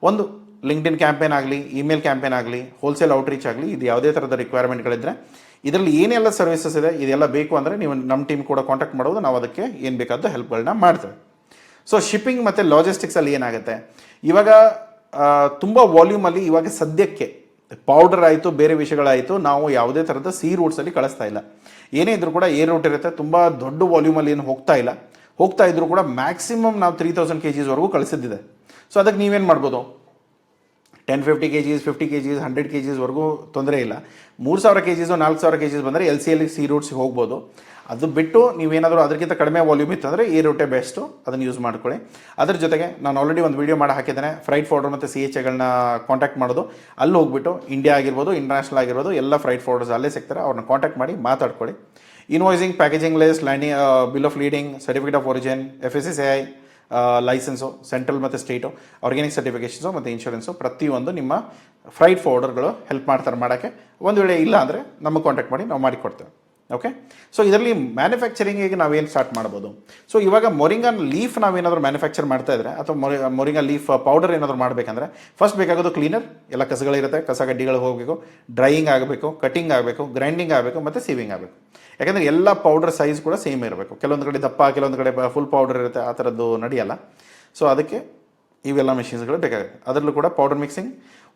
ಒಂದು ಲಿಂಕ್ಡ್ಇನ್ ಕ್ಯಾಂಪೇನ್ ಆಗಲಿ, ಇಮೇಲ್ ಕ್ಯಾಂಪೇನ್ ಆಗಲಿ, ಹೋಲ್ಸೇಲ್ ಔಟ್ರೀಚ್ ಆಗಲಿ, ಇದು ಯಾವುದೇ ಥರದ ರಿಕ್ವೈರ್ಮೆಂಟ್ಗಳಿದ್ದರೆ ಇದರಲ್ಲಿ ಏನೆಲ್ಲ ಸರ್ವಿಸಸ್ ಇದೆ ಇದೆಲ್ಲ ಬೇಕು ಅಂದರೆ ನೀವು ನಮ್ಮ ಟೀಮ್ ಕೂಡ ಕಾಂಟ್ಯಾಕ್ಟ್ ಮಾಡೋದು, ನಾವು ಅದಕ್ಕೆ ಏನು ಬೇಕಾದ ಹೆಲ್ಪ್ಗಳನ್ನ ಮಾಡ್ತೇವೆ. ಸೊ ಶಿಪ್ಪಿಂಗ್ ಮತ್ತು ಲಾಜಿಸ್ಟಿಕ್ಸಲ್ಲಿ ಏನಾಗುತ್ತೆ, ಇವಾಗ ತುಂಬ ವಾಲ್ಯೂಮಲ್ಲಿ ಇವಾಗ ಸದ್ಯಕ್ಕೆ ಪೌಡರ್ ಆಯಿತು, ಬೇರೆ ವಿಷಯಗಳಾಯಿತು, ನಾವು ಯಾವುದೇ ಥರದ ರೂಟ್ಸಲ್ಲಿ ಕಳಿಸ್ತಾ ಇಲ್ಲ. ಏನೇ ಇದ್ರೂ ಕೂಡ ಏರ್ ರೂಟ್ ಇರುತ್ತೆ. ತುಂಬ ದೊಡ್ಡ ವಾಲ್ಯೂಮಲ್ಲಿ ಏನು ಹೋಗ್ತಾ ಇದ್ರೂ ಕೂಡ ಮ್ಯಾಕ್ಸಿಮಮ್ ನಾವು 3000 kgsವರೆಗೂ ಕಳಿಸಿದ್ದಿದೆ. ಸೊ ಅದಕ್ಕೆ ನೀವೇನು ಮಾಡ್ಬೋದು, 10-50 kgs, 50 kgs, 100 kgsವರೆಗೂ ತೊಂದರೆ ಇಲ್ಲ. 3000 kgs, 4000 kgs ಬಂದರೆ LCL ರೂಟ್ಸ್ಗೆ ಹೋಗ್ಬೋದು. ಅದು ಬಿಟ್ಟು ನೀವೇನಾದರೂ ಅದಕ್ಕಿಂತ ಕಡಿಮೆ ವಾಲ್ಯೂಮ್ ಇತ್ತು ಅಂದರೆ ಈ ರೂಟೇ ಬೆಸ್ಟು, ಅದನ್ನು ಯೂಸ್ ಮಾಡ್ಕೊಳ್ಳಿ. ಅದ್ರ ಜೊತೆಗೆ ನಾನು ಆಲ್ರೆಡಿ ಒಂದು ವೀಡಿಯೋ ಮಾಡಿ ಹಾಕಿದ್ದೇನೆ, ಫ್ರೈಟ್ ಫಾರ್ವರ್ಡರ್ ಮತ್ತು CHAಗಳನ್ನ ಕಾಂಟ್ಯಾಕ್ಟ್ ಮಾಡೋದು. ಅಲ್ಲಿ ಹೋಗ್ಬಿಟ್ಟು ಇಂಡಿಯಾ ಆಗಿರ್ಬೋದು, ಇಂಟರ್ನ್ಯಾಷನಲ್ ಆಗಿರ್ಬೋದು, ಎಲ್ಲ ಫ್ರೈಟ್ ಫಾರ್ವರ್ಡರ್ಸ್ ಅಲ್ಲೇ ಸಿಗ್ತಾರೆ, ಅವ್ರನ್ನ ಕಾಂಟ್ಯಾಕ್ಟ್ ಮಾಡಿ ಮಾತಾಡ್ಕೊಳ್ಳಿ. Invoicing, packaging list, landing, bill of lading, certificate of origin, FSSAI licence, central ಮತ್ತು ಸ್ಟೇಟು, ಆರ್ಗ್ಯಾನಿಕ್ ಸರ್ಟಿಫಿಕೇಷನ್ಸು ಮತ್ತು ಇನ್ಶೂರೆನ್ಸು, ಪ್ರತಿಯೊಂದು ನಿಮ್ಮ ಫ್ರೈಟ್ ಫಾರ್ವರ್ಡರ್ಗಳು ಹೆಲ್ಪ್ ಮಾಡ್ತಾರೆ ಮಾಡೋಕ್ಕೆ. ಒಂದು ವೇಳೆ ಇಲ್ಲ ಅಂದರೆ ನಮಗೆ ಕಾಂಟ್ಯಾಕ್ಟ್ ಮಾಡಿ, ನಾವು ಮಾಡಿಕೊಡ್ತೇವೆ. ಓಕೆ. ಸೊ ಇದರಲ್ಲಿ ಮ್ಯಾನುಫ್ಯಾಕ್ಚರಿಂಗಿಗೆ ನಾವೇನು ಸ್ಟಾರ್ಟ್ ಮಾಡ್ಬೋದು. ಸೊ ಇವಾಗ ಮೊರಿಂಗಾ ಲೀಫ್ ನಾವೇನಾದರೂ ಮ್ಯಾನುಫ್ಯಾಕ್ಚರ್ ಮಾಡ್ತಾ ಇದ್ರೆ ಅಥವಾ ಮೊರಿಂಗಾ ಲೀಫ್ ಪೌಡರ್ ಏನಾದರೂ ಮಾಡಬೇಕಂದ್ರೆ ಫಸ್ಟ್ ಬೇಕಾಗೋದು ಕ್ಲೀನರ್. ಎಲ್ಲ ಕಸಗಳಿರುತ್ತೆ, ಕಸ ಗಡ್ಡಿಗಳು ಹೋಗಬೇಕು, ಡ್ರೈಯಿಂಗ್ ಆಗಬೇಕು, ಕಟಿಂಗ್ ಆಗಬೇಕು, ಗ್ರೈಂಡಿಂಗ್ ಆಗಬೇಕು ಮತ್ತು ಸೀವಿಂಗ್ ಆಗಬೇಕು. ಯಾಕಂದರೆ ಎಲ್ಲ ಪೌಡರ್ ಸೈಜ್ ಕೂಡ ಸೇಮ್ ಇರಬೇಕು. ಕೆಲವೊಂದು ಕಡೆ ದಪ್ಪ, ಕೆಲವೊಂದು ಕಡೆ ಫುಲ್ ಪೌಡರ್ ಇರುತ್ತೆ, ಆ ಥರದ್ದು ನಡೆಯಲ್ಲ. ಸೊ ಅದಕ್ಕೆ ಇವೆಲ್ಲ ಮೆಷಿನ್ಸ್ಗಳು ಬೇಕಾಗುತ್ತೆ. ಅದರಲ್ಲೂ ಕೂಡ ಪೌಡರ್ ಮಿಕ್ಸಿಂಗ್.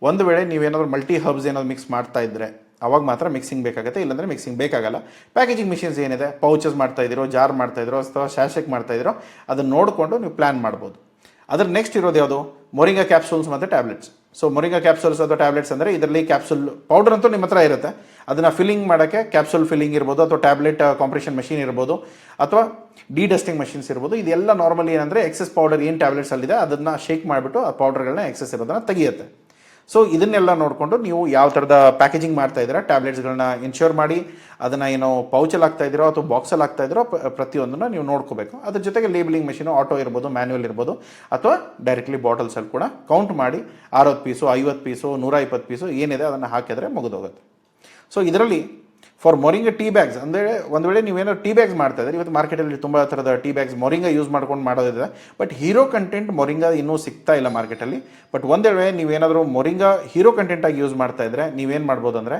ಒಂದು ವೇಳೆ ನೀವೇನಾದರೂ ಮಲ್ಟಿ ಹಬ್ಸ್ ಏನಾದರೂ ಮಿಕ್ಸ್ ಮಾಡ್ತಾ ಇದ್ದರೆ ಅವಾಗ ಮಾತ್ರ ಮಿಕ್ಸಿಂಗ್ ಬೇಕಾಗುತ್ತೆ, ಇಲ್ಲಾಂದರೆ ಮಿಕ್ಸಿಂಗ್ ಬೇಕಾಗಲ್ಲ. ಪ್ಯಾಕೇಜಿಂಗ್ ಮಿಷಿನ್ಸ್ ಏನಿದೆ, ಪೌಚಸ್ ಮಾಡ್ತಾಯಿದ್ದೀರೋ, ಜಾರ್ ಮಾಡ್ತಾಯಿದ್ದೀರೋ ಅಥವಾ ಶಾಶೆಕ್ ಮಾಡ್ತಾಯಿದ್ದೀರೋ ಅದನ್ನು ನೋಡಿಕೊಂಡು ನೀವು ಪ್ಲ್ಯಾನ್ ಮಾಡ್ಬೋದು. ಅದ್ರ ನೆಕ್ಸ್ಟ್ ಇರೋದು ಯಾವುದು, ಮೊರಿಂಗಾ ಕ್ಯಾಪ್ಸೂಲ್ಸ್ ಮತ್ತು ಟ್ಯಾಬ್ಲೆಟ್ಸ್. ಸೊ ಮೊರಿಂಗಾ ಕ್ಯಾಪ್ಸೂಲ್ಸ್ ಅಥವಾ ಟ್ಯಾಬ್ಲೆಟ್ಸ್ ಅಂದರೆ ಇದರಲ್ಲಿ ಕ್ಯಾಪ್ಸೂಲ್ ಪೌಡರ್ ಅಂತೂ ನಿಮ್ಮ ಹತ್ರ ಇರುತ್ತೆ, ಅದನ್ನು ಫಿಲ್ಲಿಂಗ್ ಮಾಡೋಕ್ಕೆ ಕ್ಯಾಪ್ಸೂಲ್ ಫಿಲ್ಲಿಂಗ್ ಇರ್ಬೋದು ಅಥವಾ ಟ್ಯಾಬ್ಲೆಟ್ ಕಾಂಪ್ರೆಷನ್ ಮಷಿನ್ ಇರ್ಬೋದು ಅಥವಾ ಡಿಡಸ್ಟಿಂಗ್ ಮಷಿನ್ಸ್ ಇರ್ಬೋದು. ಇದೆಲ್ಲ ನಾರ್ಮಲಿ ಏನಂದರೆ ಎಕ್ಸೆಸ್ ಪೌಡರ್ ಏನು ಟ್ಯಾಬ್ಲೆಟ್ಸಲ್ಲಿದೆ ಅದನ್ನು ಶೇಕ್ ಮಾಡಿಬಿಟ್ಟು ಆ ಪೌಡರ್ಗಳನ್ನ ಎಕ್ಸೆಸ್ ಇರೋದನ್ನು ತೆಗಿಯುತ್ತೆ. ಸೊ ಇದನ್ನೆಲ್ಲ ನೋಡಿಕೊಂಡು ನೀವು ಯಾವ ಥರದ ಪ್ಯಾಕೇಜಿಂಗ್ ಮಾಡ್ತಾ ಇದ್ದೀರಾ, ಟ್ಯಾಬ್ಲೆಟ್ಸ್ಗಳನ್ನ ಇನ್ಶೂರ್ ಮಾಡಿ ಅದನ್ನು ಏನೋ ಪೌಚಲ್ಲಿ ಹಾಕ್ತಾ ಇದ್ದೀರೋ ಅಥವಾ ಬಾಕ್ಸಲ್ಲಿ ಹಾಕ್ತಾ ಇದ್ದೀರೋ ಪ್ರತಿಯೊಂದನ್ನು ನೀವು ನೋಡ್ಕೋಬೇಕು. ಅದ್ರ ಜೊತೆಗೆ ಲೇಬಲಿಂಗ್ ಮೆಷಿನು, ಆಟೋ ಇರ್ಬೋದು, ಮ್ಯಾನ್ಯುವಲ್ ಇರ್ಬೋದು ಅಥವಾ ಡೈರೆಕ್ಟ್ಲಿ ಬಾಟಲ್ಸಲ್ಲಿ ಕೂಡ ಕೌಂಟ್ ಮಾಡಿ 60 ಪೀಸು, 50 ಪೀಸು, 120 ಪೀಸು ಏನಿದೆ ಅದನ್ನು ಹಾಕಿದರೆ ಮುಗಿದೋಗುತ್ತೆ. ಸೊ ಇದರಲ್ಲಿ ಫಾರ್ ಮೊರಿಂಗಾ ಟೀ ಬ್ಯಾಗ್ಸ್ ಅಂದರೆ ಒಂದು ವೇಳೆ ನೀವೇನಾದ್ರು ಟೀ ಬ್ಯಾಗ್ಸ್ ಮಾಡ್ತಾ ಇದ್ದಾರೆ, ಇವತ್ತು ಮಾರ್ಕೆಟಲ್ಲಿ ತುಂಬ ಥರದ ಟೀ ಬ್ಯಾಗ್ಸ್ ಮೊರಿಂಗಾ ಯೂಸ್ ಮಾಡ್ಕೊಂಡು ಮಾಡೋದಿದೆ, ಬಟ್ ಹೀರೋ ಕಂಟೆಂಟ್ ಮೊರಿಂಗಾ ಇನ್ನೂ ಸಿಗ್ತಾ ಇಲ್ಲ ಮಾರ್ಕೆಟಲ್ಲಿ. ಬಟ್ ಒಂದು ವೇಳೆ ನೀವೇನಾದರೂ ಮೊರಿಂಗಾ ಹೀರೋ ಕಂಟೆಂಟಾಗಿ ಯೂಸ್ ಮಾಡ್ತಾ ಇದ್ದರೆ ನೀವೇನು ಮಾಡ್ಬೋದು ಅಂದರೆ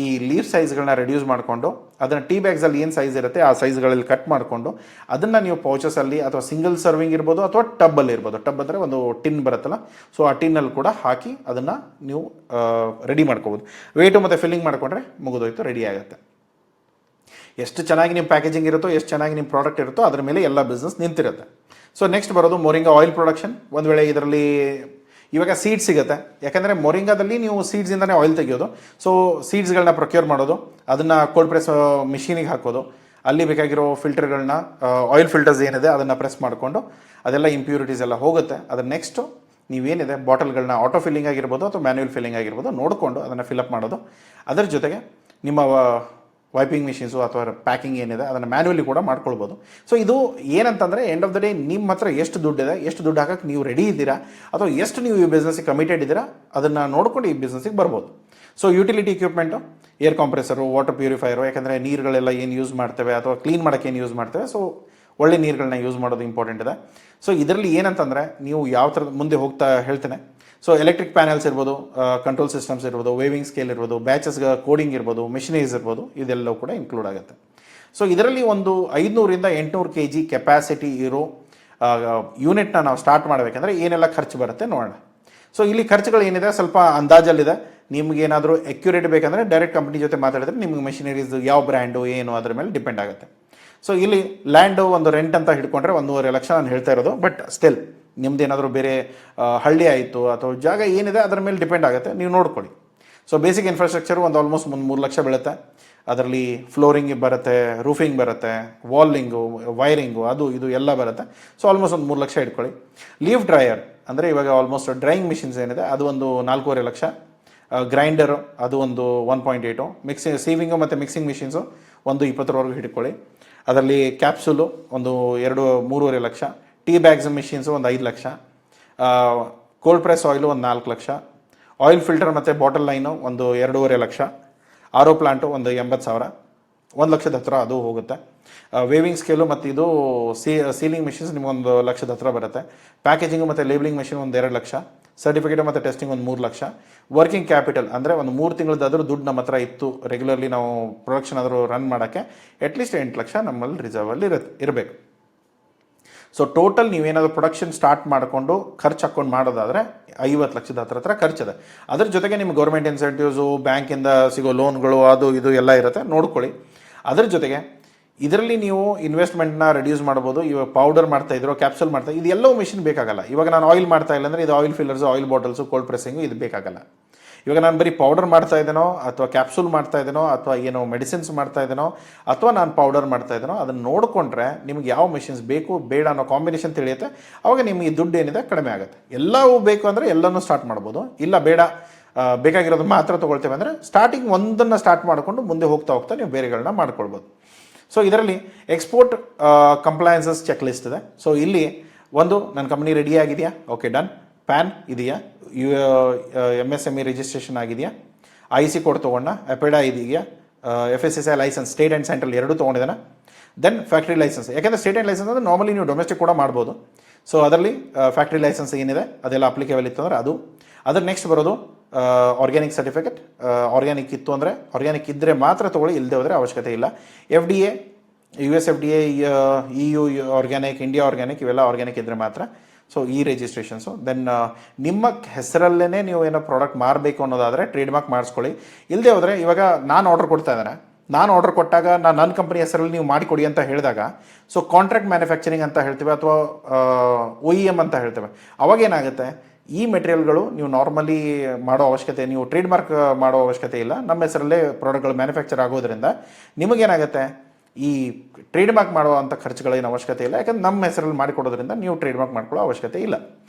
ಈ ಲೀಫ್ ಸೈಜ್ಗಳನ್ನ ರೆಡ್ಯೂಸ್ ಮಾಡಿಕೊಂಡು ಅದನ್ನು ಟೀ ಬ್ಯಾಗ್ಸಲ್ಲಿ ಏನು ಸೈಜ್ ಇರುತ್ತೆ ಆ ಸೈಜ್ಗಳಲ್ಲಿ ಕಟ್ ಮಾಡಿಕೊಂಡು ಅದನ್ನು ನೀವು ಪೌಚಸಲ್ಲಿ ಅಥವಾ ಸಿಂಗಲ್ ಸರ್ವಿಂಗ್ ಇರ್ಬೋದು ಅಥವಾ ಟಬ್ಬಲ್ಲಿ ಇರ್ಬೋದು. ಟಬ್ ಅಂದರೆ ಒಂದು ಟಿನ್ ಬರುತ್ತಲ್ಲ, ಸೊ ಆ ಟಿನ್ನಲ್ಲಿ ಕೂಡ ಹಾಕಿ ಅದನ್ನು ನೀವು ರೆಡಿ ಮಾಡ್ಕೋಬೋದು. ವೇಟು ಮತ್ತು ಫಿಲ್ಲಿಂಗ್ ಮಾಡಿಕೊಂಡ್ರೆ ಮುಗಿದೋಯ್ತು, ರೆಡಿ ಆಗುತ್ತೆ. ಎಷ್ಟು ಚೆನ್ನಾಗಿ ನಿಮ್ಮ ಪ್ಯಾಕೇಜಿಂಗ್ ಇರುತ್ತೋ, ಎಷ್ಟು ಚೆನ್ನಾಗಿ ನಿಮ್ಮ ಪ್ರಾಡಕ್ಟ್ ಇರುತ್ತೋ ಅದ್ರ ಮೇಲೆ ಎಲ್ಲ ಬಿಸ್ನೆಸ್ ನಿಂತಿರುತ್ತೆ. ಸೊ ನೆಕ್ಸ್ಟ್ ಬರೋದು ಮೊರಿಂಗಾ ಆಯಿಲ್ ಪ್ರೊಡಕ್ಷನ್. ಒಂದು ವೇಳೆ ಇದರಲ್ಲಿ ಇವಾಗ ಸೀಡ್ಸ್ ಸಿಗುತ್ತೆ, ಯಾಕಂದರೆ ಮೊರಿಂಗಾದಲ್ಲಿ ನೀವು ಸೀಡ್ಸಿಂದನೇ ಆಯಿಲ್ ತೆಗೆಯೋದು. ಸೊ ಸೀಡ್ಸ್ಗಳನ್ನ ಪ್ರೊಕ್ಯೂರ್ ಮಾಡೋದು, ಅದನ್ನು ಕೋಲ್ಡ್ ಪ್ರೆಸ್ ಮಿಷಿನಿಗೆ ಹಾಕೋದು, ಅಲ್ಲಿ ಬೇಕಾಗಿರೋ ಫಿಲ್ಟರ್ಗಳನ್ನ ಆಯಿಲ್ ಫಿಲ್ಟರ್ಸ್ ಏನಿದೆ ಅದನ್ನು ಪ್ರೆಸ್ ಮಾಡಿಕೊಂಡು ಅದೆಲ್ಲ ಇಂಪ್ಯೂರಿಟೀಸ್ ಎಲ್ಲ ಹೋಗುತ್ತೆ. ಅದರ ನೆಕ್ಸ್ಟು ನೀವೇನಿದೆ ಬಾಟಲ್ಗಳನ್ನ ಆಟೋ ಫಿಲ್ಲಿಂಗ್ ಆಗಿರ್ಬೋದು ಅಥವಾ ಮ್ಯಾನ್ಯುವಲ್ ಫಿಲ್ಲಿಂಗ್ ಆಗಿರ್ಬೋದು ನೋಡಿಕೊಂಡು ಅದನ್ನು ಫಿಲಪ್ ಮಾಡೋದು. ಅದರ ಜೊತೆಗೆ ನಿಮ್ಮ ವೈಪಿಂಗ್ ಮಿಷಿನ್ಸು ಅಥವಾ ಪ್ಯಾಕಿಂಗ್ ಏನಿದೆ ಅದನ್ನು ಮ್ಯಾನ್ಯುವಲಿ ಕೂಡ ಮಾಡ್ಕೊಳ್ಬೋದು. ಸೊ ಇದು ಏನಂತಂದರೆ ಎಂಡ್ ಆಫ್ ದ ಡೇ ನಿಮ್ಮ ಹತ್ರ ಎಷ್ಟು ದುಡ್ಡಿದೆ, ಎಷ್ಟು ದುಡ್ಡು ಹಾಕಕ್ಕೆ ನೀವು ರೆಡಿ ಇದ್ದೀರಾ ಅಥವಾ ಎಷ್ಟು ನೀವು ಈ ಬಿಸ್ನೆಸ್ಸಿಗೆ ಕಮಿಟೆಡ್ ಇದ್ದೀರಾ ಅದನ್ನು ನೋಡ್ಕೊಂಡು ಈ ಬಿಸ್ನೆಸ್ಸಿಗೆ ಬರ್ಬೋದು. So utility equipment, air compressor, water purifier, ಯಾಕಂದರೆ ನೀರುಗಳೆಲ್ಲ ಏನು ಯೂಸ್ ಮಾಡ್ತೇವೆ ಅಥವಾ ಕ್ಲೀನ್ ಮಾಡೋಕ್ಕೆ ಏನು ಯೂಸ್ ಮಾಡ್ತೇವೆ, ಸೊ ಒಳ್ಳೆ ನೀರುಗಳನ್ನ ಯೂಸ್ ಮಾಡೋದು ಇಂಪಾರ್ಟೆಂಟ್ ಇದೆ. ಸೊ ಇದರಲ್ಲಿ ಏನಂತಂದರೆ ನೀವು ಯಾವ ಥರದ ಮುಂದೆ ಹೋಗ್ತಾ ಹೇಳ್ತೇನೆ. ಸೊ ಎಲೆಕ್ಟ್ರಿಕ್ ಪ್ಯಾನಲ್ಸ್ ಇರ್ಬೋದು, ಕಂಟ್ರೋಲ್ ಸಿಸ್ಟಮ್ಸ್ ಇರ್ಬೋದು, ವೇವಿಂಗ್ ಸ್ಕೇಲ್ ಇರ್ಬೋದು, ಬ್ಯಾಚಸ್ಗೆ ಕೋಡಿಂಗ್ ಇರ್ಬೋದು, ಮಿಷಿನರೀಸ್ ಇರ್ಬೋದು, ಇದೆಲ್ಲವೂ ಕೂಡ ಇನ್ಕ್ಲೂಡ್ ಆಗುತ್ತೆ. ಸೊ ಇದರಲ್ಲಿ ಒಂದು 500ರಿಂದ 800 kg ಕೆಪಾಸಿಟಿ ಇರೋ ಯೂನಿಟ್ನ ನಾವು ಸ್ಟಾರ್ಟ್ ಮಾಡಬೇಕಂದ್ರೆ ಏನೆಲ್ಲ ಖರ್ಚು ಬರುತ್ತೆ ನೋಡೋಣ. ಸೊ ಇಲ್ಲಿ ಖರ್ಚುಗಳು ಏನಿದೆ ಸ್ವಲ್ಪ ಅಂದಾಜಲ್ಲಿದೆ. ನಿಮಗೇನಾದರೂ ಅಕ್ಯುರೇಟ್ ಬೇಕಂದರೆ ಡೈರೆಕ್ಟ್ ಕಂಪ್ನಿ ಜೊತೆ ಮಾತಾಡಿದ್ರೆ ನಿಮಗೆ ಮೆಷಿನರೀಸ್ ಯಾವ ಬ್ರ್ಯಾಂಡು ಏನು ಅದ್ರ ಮೇಲೆ ಡಿಪೆಂಡ್ ಆಗುತ್ತೆ. ಸೊ ಇಲ್ಲಿ ಲ್ಯಾಂಡು ಒಂದು ರೆಂಟ್ ಅಂತ ಹಿಡ್ಕೊಂಡ್ರೆ 1.5 ಲಕ್ಷ ನಾನು ಹೇಳ್ತಾ ಇರೋದು. ಬಟ್ ಸ್ಟಿಲ್ ನಿಮ್ದೇನಾದರೂ ಬೇರೆ ಹಳ್ಳಿ ಆಯಿತು ಅಥವಾ ಜಾಗ ಏನಿದೆ ಅದರ ಮೇಲೆ ಡಿಪೆಂಡ್ ಆಗುತ್ತೆ, ನೀವು ನೋಡ್ಕೊಳ್ಳಿ. ಸೊ ಬೇಸಿಕ್ ಇನ್ಫ್ರಾಸ್ಟ್ರಕ್ಚರು ಒಂದು ಆಲ್ಮೋಸ್ಟ್ 3 ಲಕ್ಷ ಬೀಳುತ್ತೆ. ಅದರಲ್ಲಿ ಫ್ಲೋರಿಂಗ್ ಬರುತ್ತೆ, ರೂಫಿಂಗ್ ಬರುತ್ತೆ, ವಾಲಿಂಗು, ವೈರಿಂಗು, ಅದು ಇದು ಎಲ್ಲ ಬರುತ್ತೆ. ಸೊ ಆಲ್ಮೋಸ್ಟ್ ಒಂದು 3 ಲಕ್ಷ ಇಟ್ಕೊಳ್ಳಿ. ಲೀಫ್ ಡ್ರೈಯರ್ ಅಂದರೆ ಇವಾಗ ಆಲ್ಮೋಸ್ಟ್ ಡ್ರೈಯಿಂಗ್ ಮಿಷಿನ್ಸ್ ಏನಿದೆ ಅದು ಒಂದು 4.5 ಲಕ್ಷ. ಗ್ರೈಂಡರು ಅದು ಒಂದು 1.8. ಸೀವಿಂಗು ಮತ್ತು ಮಿಕ್ಸಿಂಗ್ ಮಿಷಿನ್ಸು ಒಂದು 20ವರೆಗೂ ಹಿಡ್ಕೊಳ್ಳಿ. ಅದರಲ್ಲಿ ಕ್ಯಾಪ್ಸೂಲು ಒಂದು 3.5 ಲಕ್ಷ. ಟೀ ಬ್ಯಾಗ್ಸ್ ಮಿಷಿನ್ಸು ಒಂದು 5 ಲಕ್ಷ. ಕೋಲ್ಡ್ ಪ್ರೆಸ್ ಆಯಿಲು ಒಂದು 4 ಲಕ್ಷ. ಆಯಿಲ್ ಫಿಲ್ಟರ್ ಮತ್ತು ಬಾಟಲ್ ಲೈನು ಒಂದು 2.5 ಲಕ್ಷ. ಆರೋ ಪ್ಲಾಂಟು ಒಂದು 80,000, 1 ಲಕ್ಷದ ಹತ್ರ ಅದು ಹೋಗುತ್ತೆ. ವೇವಿಂಗ್ ಸ್ಕೇಲು ಮತ್ತು ಇದು ಸೀಲಿಂಗ್ ಮಿಷಿನ್ಸ್ ನಿಮಗೊಂದು 1 ಲಕ್ಷದ ಹತ್ರ ಬರುತ್ತೆ. ಪ್ಯಾಕೇಜಿಂಗು ಮತ್ತು ಲೇಬಲಿಂಗ್ ಮಿಷಿನ್ ಒಂದು 2 ಲಕ್ಷ. ಸರ್ಟಿಫಿಕೇಟು ಮತ್ತು ಟೆಸ್ಟಿಂಗ್ ಒಂದು 3 ಲಕ್ಷ. ವರ್ಕಿಂಗ್ ಕ್ಯಾಪಿಟಲ್ ಅಂದರೆ ಒಂದು 3 ತಿಂಗಳದಾದರೂ ದುಡ್ಡು ನಮ್ಮ ಹತ್ರ ಇತ್ತು, ರೆಗ್ಯುಲರ್ಲಿ ನಾವು ಪ್ರೊಡಕ್ಷನ್ ಆದರೂ ರನ್ ಮಾಡೋಕ್ಕೆ ಅಟ್ಲೀಸ್ಟ್ 8 ಲಕ್ಷ ನಮ್ಮಲ್ಲಿ ರಿಸರ್ವಲ್ಲಿ ಇರಬೇಕು. ಸೊ ಟೋಟಲ್ ನೀವೇನಾದರೂ ಪ್ರೊಡಕ್ಷನ್ ಸ್ಟಾರ್ಟ್ ಮಾಡಿಕೊಂಡು ಖರ್ಚು ಹಾಕ್ಕೊಂಡು ಮಾಡೋದಾದರೆ 50 ಲಕ್ಷದ ಹತ್ರ ಖರ್ಚಿದೆ. ಅದ್ರ ಜೊತೆಗೆ ನಿಮ್ಗೆ ಗೌರ್ಮೆಂಟ್ ಇನ್ಸೆಂಟಿವ್ಸು, ಬ್ಯಾಂಕಿಂದ ಸಿಗೋ ಲೋನ್ಗಳು, ಅದು ಇದು ಎಲ್ಲ ಇರುತ್ತೆ, ನೋಡ್ಕೊಳ್ಳಿ. ಅದ್ರ ಜೊತೆಗೆ ಇದರಲ್ಲಿ ನೀವು ಇನ್ವೆಸ್ಟ್ಮೆಂಟ್ನ ರೆಡ್ಯೂಸ್ ಮಾಡ್ಬೋದು. ಇವಾಗ ಪೌಡರ್ ಮಾಡ್ತಾ ಇದ್ರು, ಕ್ಯಾಪ್ಸೂಲ್ ಮಾಡ್ತಾ, ಇದು ಎಲ್ಲವೂ ಮಿಷಿನ್ ಬೇಕಾಗಲ್ಲ. ಇವಾಗ ನಾನು ಆಯಿಲ್ ಮಾಡ್ತಾ ಇಲ್ಲ ಅಂದರೆ ಇದು ಆಯಿಲ್ ಫಿಲ್ಲರ್ಸು, ಆಯಿಲ್ ಬಾಟಲ್ಸು, ಕೋಲ್ಡ್ ಪ್ರೆಸ್ಸಿಂಗು ಇದು ಬೇಕಾಗಲ್ಲ. ಇವಾಗ ನಾನು ಬರೀ ಪೌಡರ್ ಮಾಡ್ತಾ ಇದ್ದೇನೋ ಅಥವಾ ಕ್ಯಾಪ್ಸೂಲ್ ಮಾಡ್ತಾ ಇದ್ದೇನೋ ಅಥವಾ ಏನೋ ಮೆಡಿಸಿನ್ಸ್ ಮಾಡ್ತಾ ಇದ್ದೇನೋ ಅಥವಾ ನಾನು ಪೌಡರ್ ಮಾಡ್ತಾ ಇದ್ದೇನೋ ಅದನ್ನು ನೋಡಿಕೊಂಡ್ರೆ ನಿಮ್ಗೆ ಯಾವ ಮೆಷಿನ್ಸ್ ಬೇಕು ಬೇಡ ಅನ್ನೋ ಕಾಂಬಿನೇಷನ್ ತಿಳಿಯುತ್ತೆ. ಅವಾಗ ನಿಮಗೆ ದುಡ್ಡು ಏನಿದೆ ಕಡಿಮೆ ಆಗುತ್ತೆ. ಎಲ್ಲವೂ ಬೇಕು ಅಂದರೆ ಎಲ್ಲನೂ ಸ್ಟಾರ್ಟ್ ಮಾಡ್ಬೋದು. ಇಲ್ಲ ಬೇಡ ಬೇಕಾಗಿರೋದು ಮಾತ್ರ ತೊಗೊಳ್ತೇವೆ ಅಂದರೆ ಸ್ಟಾರ್ಟಿಂಗ್ ಒಂದನ್ನು ಸ್ಟಾರ್ಟ್ ಮಾಡಿಕೊಂಡು ಮುಂದೆ ಹೋಗ್ತಾ ಹೋಗ್ತಾ ನೀವು ಬೇರೆಗಳನ್ನ ಮಾಡ್ಕೊಳ್ಬೋದು. ಸೊ ಇದರಲ್ಲಿ ಎಕ್ಸ್ಪೋರ್ಟ್ ಕಂಪ್ಲಯನ್ಸಸ್ ಚೆಕ್ ಲಿಸ್ಟ್ ಇದೆ. ಸೊ ಇಲ್ಲಿ ಒಂದು ನನ್ನ ಕಂಪ್ನಿ ರೆಡಿ ಆಗಿದೆಯಾ, ಓಕೆ ಡನ್. ಪ್ಯಾನ್ ಇದೆಯಾ, MSME ರಿಜಿಸ್ಟ್ರೇಷನ್ ಆಗಿದೆಯಾ, IC ಕೋಡ್ ತೊಗೊಂಡ, ಅಪೆಡಾ ಇದೆಯಾ, FSSAI licence state and central ಎರಡೂ ತೊಗೊಂಡಿದ್ದಾನೆ. ದೆನ್ ಫ್ಯಾಕ್ಟ್ರಿ ಲೈಸೆನ್ಸ್, ಯಾಕೆಂದರೆ ಸ್ಟೇಟ್ ಆ್ಯಂಡ್ ಲೈಸೆನ್ಸ್ ಅಂದರೆ ನಾರ್ಮಲಿ ನೀವು ಡೊಮೆಸ್ಟಿಕ್ ಕೂಡ ಮಾಡ್ಬೋದು. ಸೊ ಅದರಲ್ಲಿ ಫ್ಯಾಕ್ಟ್ರಿ ಲೈಸೆನ್ಸ್ ಏನಿದೆ ಅದೆಲ್ಲ ಅಪ್ಲಿಕೇಬಲ್ ಇತ್ತು ಅಂದರೆ ಅದು. ಅದ್ರ ನೆಕ್ಸ್ಟ್ ಬರೋದು ಆರ್ಗ್ಯಾನಿಕ್ ಸರ್ಟಿಫಿಕೇಟ್. ಆರ್ಗ್ಯಾನಿಕ್ ಇತ್ತು ಅಂದರೆ ಆರ್ಗ್ಯಾನಿಕ್ ಇದ್ದರೆ ಮಾತ್ರ ತೊಗೊಳ್ಳಿ, ಇಲ್ಲದೆ ಹೋದರೆ ಅವಶ್ಯಕತೆ ಇಲ್ಲ. FDA, US FDA, EU organic, India organic, ಇವೆಲ್ಲ ಆರ್ಗ್ಯಾನಿಕ್ ಇದ್ದರೆ ಮಾತ್ರ. ಸೊ ಈ ರಿಜಿಸ್ಟ್ರೇಷನ್ಸು. ದೆನ್ ನಿಮ್ಮ ಹೆಸರಲ್ಲೇ ನೀವು ಏನೋ ಪ್ರಾಡಕ್ಟ್ ಮಾರಬೇಕು ಅನ್ನೋದಾದರೆ ಟ್ರೇಡ್ ಮಾರ್ಕ್ ಮಾಡಿಸ್ಕೊಳ್ಳಿ. ಇಲ್ಲದೆ ಹೋದರೆ ಇವಾಗ ನಾನು ಆರ್ಡರ್ ಕೊಡ್ತಾ ಇದ್ದೇನೆ, ನಾನು ಆರ್ಡರ್ ಕೊಟ್ಟಾಗ ನನ್ನ ಕಂಪನಿ ಹೆಸರಲ್ಲಿ ನೀವು ಮಾಡಿಕೊಡಿ ಅಂತ ಹೇಳಿದಾಗ ಸೊ ಕಾಂಟ್ರಾಕ್ಟ್ ಮ್ಯಾನುಫ್ಯಾಕ್ಚರಿಂಗ್ ಅಂತ ಹೇಳ್ತೀವಿ ಅಥವಾ OEM ಅಂತ ಹೇಳ್ತೇವೆ. ಅವಾಗೇನಾಗುತ್ತೆ, ಈ ಮೆಟೀರಿಯಲ್ಗಳು ನೀವು ನಾರ್ಮಲಿ ಮಾಡೋ ಅವಶ್ಯಕತೆ, ನೀವು ಟ್ರೇಡ್ ಮಾರ್ಕ್ ಮಾಡೋ ಅವಶ್ಯಕತೆ ಇಲ್ಲ. ನಮ್ಮ ಹೆಸರಲ್ಲೇ ಪ್ರಾಡಕ್ಟ್ಗಳು ಮ್ಯಾನುಫ್ಯಾಕ್ಚರ್ ಆಗೋದ್ರಿಂದ ನಿಮಗೇನಾಗುತ್ತೆ, ಈ ಟ್ರೇಡ್ ಮಾರ್ಕ್ ಮಾಡುವಂಥ ಖರ್ಚುಗಳೇನು ಅವಶ್ಯಕತೆ ಇಲ್ಲ. ಯಾಕಂದ್ರೆ ನಮ್ಮ ಹೆಸರಲ್ಲಿ ಮಾಡಿಕೊಡೋದ್ರಿಂದ ನೀವು ಟ್ರೇಡ್ ಮಾರ್ಕ್ ಮಾಡ್ಕೊಳ್ಳೋ ಅವಶ್ಯಕತೆ ಇಲ್ಲ.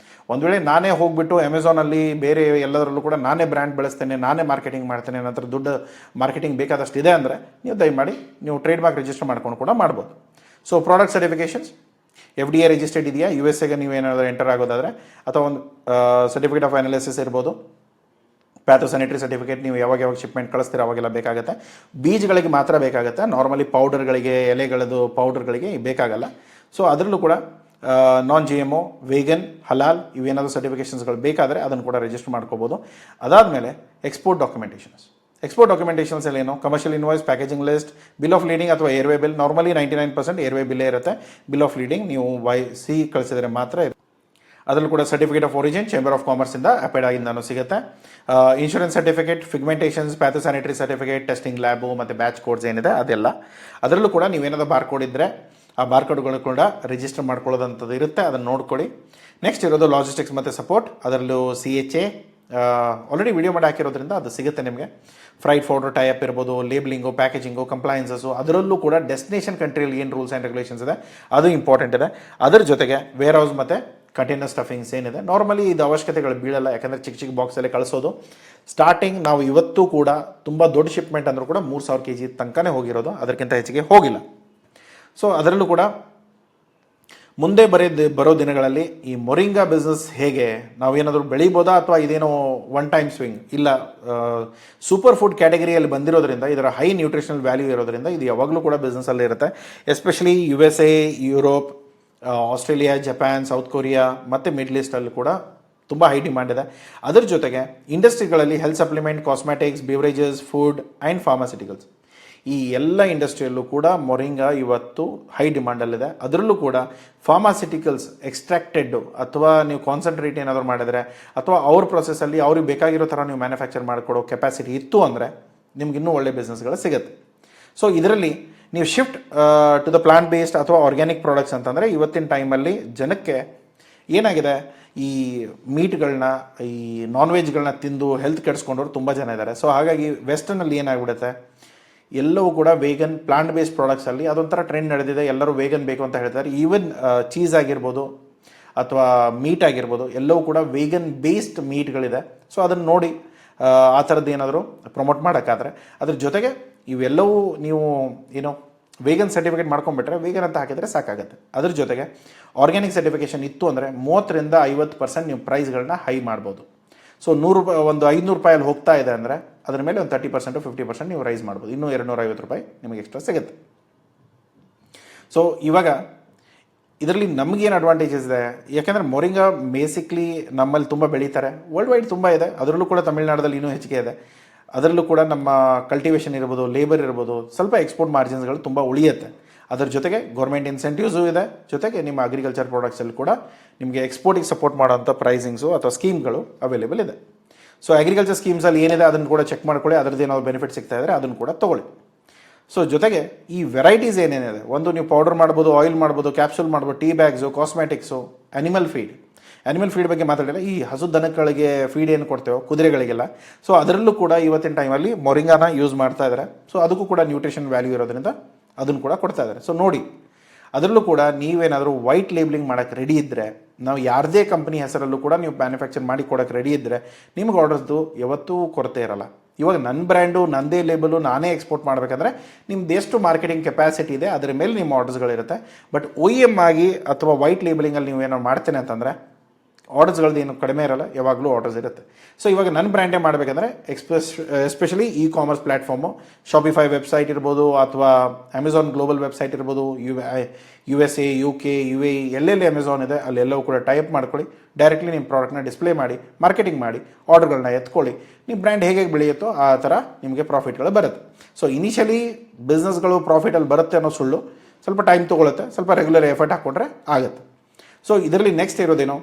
ಒಂದು ವೇಳೆ ನಾನೇ ಹೋಗ್ಬಿಟ್ಟು ಅಮೆಝಾನಲ್ಲಿ ಬೇರೆ ಎಲ್ಲದರಲ್ಲೂ ಕೂಡ ನಾನೇ ಬ್ರ್ಯಾಂಡ್ ಬೆಳೆಸ್ತೇನೆ, ನಾನೇ ಮಾರ್ಕೆಟಿಂಗ್ ಮಾಡ್ತೇನೆ, ನಂತರ ದುಡ್ಡು ಮಾರ್ಕೆಟಿಂಗ್ ಬೇಕಾದಷ್ಟು ಇದೆ ಅಂದರೆ ನೀವು ದಯಮಾಡಿ ನೀವು ಟ್ರೇಡ್ ಮಾರ್ಕ್ ರಿಜಿಸ್ಟರ್ ಮಾಡ್ಕೊಂಡು ಕೂಡ ಮಾಡ್ಬೋದು. So product certifications FDA registered ಇದೆಯಾ, USA ಗೆ ನೀವೇನಾದರೂ ಎಂಟರ್ ಆಗೋದಾದರೆ, ಅಥವಾ ಒಂದು ಸರ್ಟಿಫಿಕೇಟ್ ಆಫ್ ಅನಾಲಿಸಿಸ್ ಇರ್ಬೋದು, ಪ್ಯಾಥೋಸ್ಯಾನಿಟರಿ ಸರ್ಟಿಫಿಕೇಟ್ ನೀವು ಯಾವಾಗ ಶಿಪ್ಮೆಂಟ್ ಕಳಿಸ್ತೀರ ಅವಾಗೆಲ್ಲ ಬೇಕಾಗುತ್ತೆ. ಬೀಜಗಳಿಗೆ ಮಾತ್ರ ಬೇಕಾಗುತ್ತೆ, ನಾರ್ಮಲಿ ಪೌಡರ್ಗಳಿಗೆ, ಎಲೆಗಳದ್ದು ಪೌಡರ್ಗಳಿಗೆ ಬೇಕಾಗಲ್ಲ. ಸೊ ಅದರಲ್ಲೂ ಕೂಡ ನಾನ್ GMO, ವೇಗನ್, ಹಲಾಲ್ ಇವೇನಾದರೂ ಸರ್ಟಿಫಿಕೇಷನ್ಸ್ಗಳು ಬೇಕಾದರೆ ಅದನ್ನು ಕೂಡ ರಿಜಿಸ್ಟರ್ ಮಾಡ್ಕೋಬೋದು. ಅದಾದಮೇಲೆ ಎಕ್ಸ್ಪೋರ್ಟ್ ಡಾಕ್ಯುಮೆಂಟೇಷನ್ಸ್. ಎಕ್ಸ್ಪೋರ್ಟ್ ಡಾಕ್ಯುಮೆಂಟೇಷನ್ಸ್ ಅಲ್ಲಿ ಏನು, commercial invoice, packaging list, bill of lading ಅಥವಾ ಏರ್ವೇ ಬಿಲ್. ನಾರ್ಮಲಿ 99% ಏರ್ವೇ ಬಿಲ್ಲೇ ಇರುತ್ತೆ. ಬಿಲ್ ಆಫ್ ಲೀಡಿಂಗ್ ನೀವು YC ಕಳಿಸಿದರೆ ಮಾತ್ರ ಇರುತ್ತೆ. ಅದರಲ್ಲೂ ಕೂಡ certificate of origin chamber of ಕಾಮರ್ಸಿಂದ ಅಪೇಡ್ ಆಗಿಂದನೂ ಸಿಗುತ್ತೆ. Insurance certificate, pigmentations, phytosanitary certificate, testing lab ಮತ್ತು ಬ್ಯಾಚ್ ಕೋಡ್ಸ್ ಏನಿದೆ ಅದೆಲ್ಲ. ಅದರಲ್ಲೂ ಕೂಡ ನೀವೇನಾದರೂ ಬಾರ್ಕೋಡ್ ಇದ್ದರೆ ಆ ಬಾರ್ಕೋಡ್ಗಳು ಕೂಡ ರಿಜಿಸ್ಟರ್ ಮಾಡ್ಕೊಳ್ಳೋದಂಥದ್ದು ಇರುತ್ತೆ, ಅದನ್ನು ನೋಡ್ಕೊಳ್ಳಿ. ನೆಕ್ಸ್ಟ್ ಇರೋದು ಲಾಜಿಸ್ಟಿಕ್ಸ್ ಮತ್ತು ಸಪೋರ್ಟ್. ಅದರಲ್ಲೂ CHA ಆಲ್ರೆಡಿ ವಿಡಿಯೋ ಮಾಡಿ ಹಾಕಿರೋದ್ರಿಂದ ಅದು ಸಿಗುತ್ತೆ ನಿಮಗೆ. ಫ್ರೈಟ್ ಫೋರ್ಡರ್ ಟೈಪ್ ಇರ್ಬೋದು, ಲೇಬಲಿಂಗು, ಪ್ಯಾಕೇಜಿಂಗು, ಕಂಪ್ಲೈನ್ಸಸ್ಸು, ಅದರಲ್ಲೂ ಕೂಡ ಡೆಸ್ಟಿನೇಷನ್ ಕಂಟ್ರಿಯಲ್ಲಿ ಏನು ರೂಲ್ಸ್ ಆ್ಯಂಡ್ ರೆಗ್ಯುಲೇಷನ್ಸ್ ಇದೆ ಅದು ಇಂಪಾರ್ಟೆಂಟ್ ಇದೆ. ಅದರ ಜೊತೆಗೆ ವೇರ್ ಹೌಸ್ ಮತ್ತು ಕಂಟೈನರ್ ಸ್ಟಫಿಂಗ್ಸ್ ಏನಿದೆ, ನಾರ್ಮಲಿ ಇದು ಅವಶ್ಯಕತೆಗಳು ಬೀಳಲ್ಲ, ಯಾಕಂದರೆ ಚಿಕ್ಕ ಚಿಕ್ಕ ಬಾಕ್ಸಲ್ಲಿ ಕಳಿಸೋದು. ಸ್ಟಾರ್ಟಿಂಗ್ ನಾವು ಇವತ್ತು ಕೂಡ ತುಂಬ ದೊಡ್ಡ ಶಿಪ್ಮೆಂಟ್ ಅಂದರೂ ಕೂಡ 3000 kg ತನಕನೇ ಹೋಗಿರೋದು, ಅದಕ್ಕಿಂತ ಹೆಚ್ಚಿಗೆ ಹೋಗಿಲ್ಲ. ಸೊ ಅದರಲ್ಲೂ ಕೂಡ ಮುಂದೆ ಬರೋ ದಿನಗಳಲ್ಲಿ ಈ ಮೊರಿಂಗಾ ಬಿಸ್ನೆಸ್ ಹೇಗೆ ನಾವೇನಾದರೂ ಬೆಳಿಬೋದಾ ಅಥವಾ ಇದೇನೋ ಒನ್ ಟೈಮ್ ಸ್ವಿಂಗ್ ಇಲ್ಲ, ಸೂಪರ್ ಫುಡ್ ಕ್ಯಾಟಗರಿಯಲ್ಲಿ ಬಂದಿರೋದ್ರಿಂದ ಇದರ ಹೈ ನ್ಯೂಟ್ರಿಷನಲ್ ವ್ಯಾಲ್ಯೂ ಇರೋದ್ರಿಂದ ಇದು ಯಾವಾಗಲೂ ಕೂಡ ಬಿಸ್ನೆಸ್ಸಲ್ಲಿ ಇರುತ್ತೆ. Especially USA, Europe, Australia, Japan, South Korea ಮತ್ತು ಮಿಡ್ಲ್ ಈಸ್ಟಲ್ಲಿ ಕೂಡ ತುಂಬ ಹೈ ಡಿಮ್ಯಾಂಡ್ ಇದೆ. ಅದರ ಜೊತೆಗೆ ಇಂಡಸ್ಟ್ರಿಗಳಲ್ಲಿ health supplement, cosmetics, beverages, food and pharmaceuticals, ಈ ಎಲ್ಲ ಇಂಡಸ್ಟ್ರಿಯಲ್ಲೂ ಕೂಡ ಮೊರಿಂಗಾ ಇವತ್ತು ಹೈ ಡಿಮ್ಯಾಂಡಲ್ಲಿದೆ. ಅದರಲ್ಲೂ ಕೂಡ ಫಾರ್ಮಾಸ್ಯೂಟಿಕಲ್ಸ್ ಎಕ್ಸ್ಟ್ರಾಕ್ಟೆಡ್ ಅಥವಾ ನೀವು ಕಾನ್ಸಂಟ್ರೇಟ್ ಏನಾದರೂ ಮಾಡಿದರೆ ಅಥವಾ ಅವ್ರ ಪ್ರೊಸೆಸ್ಸಲ್ಲಿ ಅವ್ರಿಗೆ ಬೇಕಾಗಿರೋ ಥರ ನೀವು ಮ್ಯಾನುಫ್ಯಾಕ್ಚರ್ ಮಾಡಿಕೊಡೋ ಕೆಪಾಸಿಟಿ ಇತ್ತು ಅಂದರೆ ನಿಮ್ಗೆ ಇನ್ನೂ ಒಳ್ಳೆ ಬಿಸ್ನೆಸ್ಗಳು ಸಿಗುತ್ತೆ. ಸೊ ಇದರಲ್ಲಿ ನೀವು shift to the plant based ಅಥವಾ ಆರ್ಗ್ಯಾನಿಕ್ ಪ್ರಾಡಕ್ಟ್ಸ್ ಅಂತಂದರೆ ಇವತ್ತಿನ ಟೈಮಲ್ಲಿ ಜನಕ್ಕೆ ಏನಾಗಿದೆ, ಈ ಮೀಟ್ಗಳನ್ನ, ಈ ನಾನ್ ವೆಜ್ಗಳನ್ನ ತಿಂದು ಹೆಲ್ತ್ ಕೆಡಿಸ್ಕೊಂಡವ್ರು ತುಂಬ ಜನ ಇದ್ದಾರೆ. ಸೊ ಹಾಗಾಗಿ ವೆಸ್ಟರ್ನಲ್ಲಿ ಏನಾಗ್ಬಿಡುತ್ತೆ, ಎಲ್ಲವೂ ಕೂಡ ವೇಗನ್ ಪ್ಲಾಂಟ್ ಬೇಸ್ಡ್ ಪ್ರಾಡಕ್ಟ್ಸಲ್ಲಿ ಅದೊಂಥರ ಟ್ರೆಂಡ್ ನಡೆದಿದೆ. ಎಲ್ಲರೂ ವೇಗನ್ ಬೇಕು ಅಂತ ಹೇಳ್ತಾರೆ. ಈವನ್ ಚೀಸ್ ಆಗಿರ್ಬೋದು ಅಥವಾ ಮೀಟ್ ಆಗಿರ್ಬೋದು, ಎಲ್ಲವೂ ಕೂಡ ವೇಗನ್ ಬೇಸ್ಡ್ ಮೀಟ್ಗಳಿದೆ. ಸೊ ಅದನ್ನು ನೋಡಿ ಆ ಥರದ್ದು ಏನಾದರೂ ಪ್ರಮೋಟ್ ಮಾಡೋಕ್ಕಾದರೆ, ಅದ್ರ ಜೊತೆಗೆ ಇವೆಲ್ಲವೂ ನೀವು ಏನೋ ವೇಗನ್ ಸರ್ಟಿಫಿಕೇಟ್ ಮಾಡ್ಕೊಂಡ್ಬಿಟ್ರೆ ವೇಗನ್ ಅಂತ ಹಾಕಿದರೆ ಸಾಕಾಗುತ್ತೆ. ಅದ್ರ ಜೊತೆಗೆ ಆರ್ಗ್ಯಾನಿಕ್ ಸರ್ಟಿಫಿಕೇಷನ್ ಇತ್ತು ಅಂದರೆ 30ರಿಂದ 50% ನೀವು ಪ್ರೈಸ್ಗಳನ್ನ ಹೈ ಮಾಡ್ಬೋದು. ಸೊ ₹100 ಒಂದು ₹500 ಹೋಗ್ತಾ ಇದೆ ಅಂದರೆ ಅದ್ರ ಮೇಲೆ ಒಂದು 30% 50% ನೀವು ರೈಸ್ ಮಾಡ್ಬೋದು. ಇನ್ನೂ ₹250 ನಿಮಗೆ ಎಕ್ಸ್ಟ್ರಾ ಸಿಗುತ್ತೆ. ಸೊ ಇವಾಗ ಇದರಲ್ಲಿ ನಮಗೇನು ಅಡ್ವಾಂಟೇಜಸ್ ಇದೆ, ಯಾಕೆಂದರೆ ಮೊರಿಂಗಾ ಬೇಸಿಕ್ಲಿ ನಮ್ಮಲ್ಲಿ ತುಂಬ ಬೆಳೀತಾರೆ, ವರ್ಲ್ಡ್ ವೈಡ್ ತುಂಬ ಇದೆ. ಅದರಲ್ಲೂ ಕೂಡ ತಮಿಳ್ನಾಡಲ್ಲಿ ಇನ್ನೂ ಹೆಚ್ಚಿಗೆ ಇದೆ. ಅದರಲ್ಲೂ ಕೂಡ ನಮ್ಮ ಕಲ್ಟಿವೇಷನ್ ಇರ್ಬೋದು, ಲೇಬರ್ ಇರ್ಬೋದು, ಸ್ವಲ್ಪ ಎಕ್ಸ್ಪೋರ್ಟ್ ಮಾರ್ಜಿನ್ಸ್ಗಳು ತುಂಬ ಉಳಿಯುತ್ತೆ. ಅದರ ಜೊತೆಗೆ ಗೌರ್ಮೆಂಟ್ ಇನ್ಸೆಂಟಿವ್ಸು ಇದೆ. ಜೊತೆಗೆ ನಿಮ್ಮ ಅಗ್ರಿಕಲ್ಚರ್ ಪ್ರಾಡಕ್ಟ್ಸಲ್ಲಿ ಕೂಡ ನಿಮಗೆ ಎಕ್ಸ್ಪೋರ್ಟಿಗೆ ಸಪೋರ್ಟ್ ಮಾಡೋಂಥ ಪ್ರೈಸಿಂಗ್ಸು ಅಥವಾ ಸ್ಕೀಮ್ಗಳು ಅವೈಲೇಬಲ್ ಇದೆ. ಸೊ ಅಗ್ರಿಕಲ್ಚರ್ ಸ್ಕೀಮ್ಸಲ್ಲಿ ಏನಿದೆ ಅದನ್ನು ಕೂಡ ಚೆಕ್ ಮಾಡ್ಕೊಳ್ಳಿ. ಅದರದ್ದು ಏನಾದ್ರು ಬೆನಿಫಿಟ್ ಸಿಗ್ತಾ ಇದ್ದರೆ ಅದನ್ನು ಕೂಡ ತೊಗೊಳ್ಳಿ. ಸೊ ಜೊತೆಗೆ ಈ ವೆರೈಟೀಸ್ ಏನೇನಿದೆ, ಒಂದು ನೀವು ಪೌಡರ್ ಮಾಡ್ಬೋದು, ಆಯಿಲ್ ಮಾಡ್ಬೋದು, ಕ್ಯಾಪ್ಸೂಲ್ ಮಾಡ್ಬೋದು, tea bags, cosmetics, animal feed ಬಗ್ಗೆ ಮಾತಾಡಿದ್ರೆ ಈ ಹಸು ದನಗಳಿಗೆ ಫೀಡ್ ಏನು ಕೊಡ್ತೇವೋ ಕುದುರೆಗಳಿಗೆಲ್ಲ, ಸೊ ಅದರಲ್ಲೂ ಕೂಡ ಇವತ್ತಿನ ಟೈಮಲ್ಲಿ ಮೊರಿಂಗಾನ ಯೂಸ್ ಮಾಡ್ತಾ ಇದ್ದಾರೆ. ಸೊ ಅದಕ್ಕೂ ಕೂಡ ನ್ಯೂಟ್ರಿಷನ್ ವ್ಯಾಲ್ಯೂ ಇರೋದ್ರಿಂದ ಅದನ್ನು ಕೂಡ ಕೊಡ್ತಾ ಇದ್ದಾರೆ. ಸೊ ನೋಡಿ, ಅದರಲ್ಲೂ ಕೂಡ ನೀವೇನಾದರೂ ವೈಟ್ ಲೇಬಲಿಂಗ್ ಮಾಡೋಕ್ಕೆ ರೆಡಿ ಇದ್ದರೆ, ನಾವು ಯಾರದೇ ಕಂಪ್ನಿ ಹೆಸರಲ್ಲೂ ಕೂಡ ನೀವು ಮ್ಯಾನುಫ್ಯಾಕ್ಚರ್ ಮಾಡಿ ಕೊಡೋಕ್ಕೆ ರೆಡಿ ಇದ್ದರೆ ನಿಮ್ಗೆ ಆರ್ಡರ್ಸ್ದು ಯಾವತ್ತೂ ಕೊರತೆ ಇರಲ್ಲ. ಇವಾಗ ನನ್ನ ಬ್ರ್ಯಾಂಡು, ನನ್ನದೇ ಲೇಬಲು, ನಾನೇ ಎಕ್ಸ್ಪೋರ್ಟ್ ಮಾಡಬೇಕಂದ್ರೆ ನಿಮ್ದು ಎಷ್ಟು ಮಾರ್ಕೆಟಿಂಗ್ ಕೆಪಾಸಿಟಿ ಇದೆ ಅದರ ಮೇಲೆ ನಿಮ್ಮ ಆರ್ಡರ್ಸ್ಗಳಿರುತ್ತೆ. ಬಟ್ OEM ಆಗಿ ಅಥವಾ ವೈಟ್ ಲೇಬಲಿಂಗಲ್ಲಿ ನೀವು ಏನೋ ಮಾಡ್ತೇನೆ ಅಂತಂದರೆ ಆರ್ಡರ್ಸ್ಗಳದ್ದು ಏನು ಕಡಿಮೆ ಇರಲ್ಲ, ಯಾವಾಗಲೂ ಆರ್ಡರ್ಸ್ ಇರುತ್ತೆ. ಸೊ ಇವಾಗ ನನ್ನ ಬ್ರ್ಯಾಂಡೇ ಮಾಡಬೇಕಂದ್ರೆ especially e commerce platform, Shopify website ಇರ್ಬೋದು ಅಥವಾ ಅಮೆಝಾನ್ ಗ್ಲೋಬಲ್ ವೆಬ್ಸೈಟ್ ಇರ್ಬೋದು, USA, UK, UAE ಎಲ್ಲೆಲ್ಲಿ ಅಮೆಝಾನ್ ಇದೆ ಅಲ್ಲೆಲ್ಲವೂ ಕೂಡ ಟೈಪ್ ಮಾಡ್ಕೊಳ್ಳಿ. ಡೈರೆಕ್ಟ್ಲಿ ನಿಮ್ಮ ಪ್ರಾಡಕ್ಟ್ನ ಡಿಸ್ಪ್ಲೇ ಮಾಡಿ, ಮಾರ್ಕೆಟಿಂಗ್ ಮಾಡಿ, ಆರ್ಡರ್ಗಳನ್ನ ಎತ್ಕೊಳ್ಳಿ. ನಿಮ್ಮ ಬ್ರ್ಯಾಂಡ್ ಹೇಗೆ ಬೆಳೆಯುತ್ತೋ ಆ ಥರ ನಿಮಗೆ ಪ್ರಾಫಿಟ್ಗಳು ಬರುತ್ತೆ. ಸೊ ಇನಿಷಿಯಲಿ ಬಿಸ್ನೆಸ್ಗಳು ಪ್ರಾಫಿಟಲ್ಲಿ ಬರುತ್ತೆ ಅನ್ನೋ ಸುಳ್ಳು, ಸ್ವಲ್ಪ ಟೈಮ್ ತೊಗೊಳುತ್ತೆ, ಸ್ವಲ್ಪ ರೆಗ್ಯುಲರ್ ಎಫರ್ಟ್ ಹಾಕ್ಕೊಂಡ್ರೆ ಆಗುತ್ತೆ. ಸೊ ಇದರಲ್ಲಿ ನೆಕ್ಸ್ಟ್ ಇರೋದೇನು,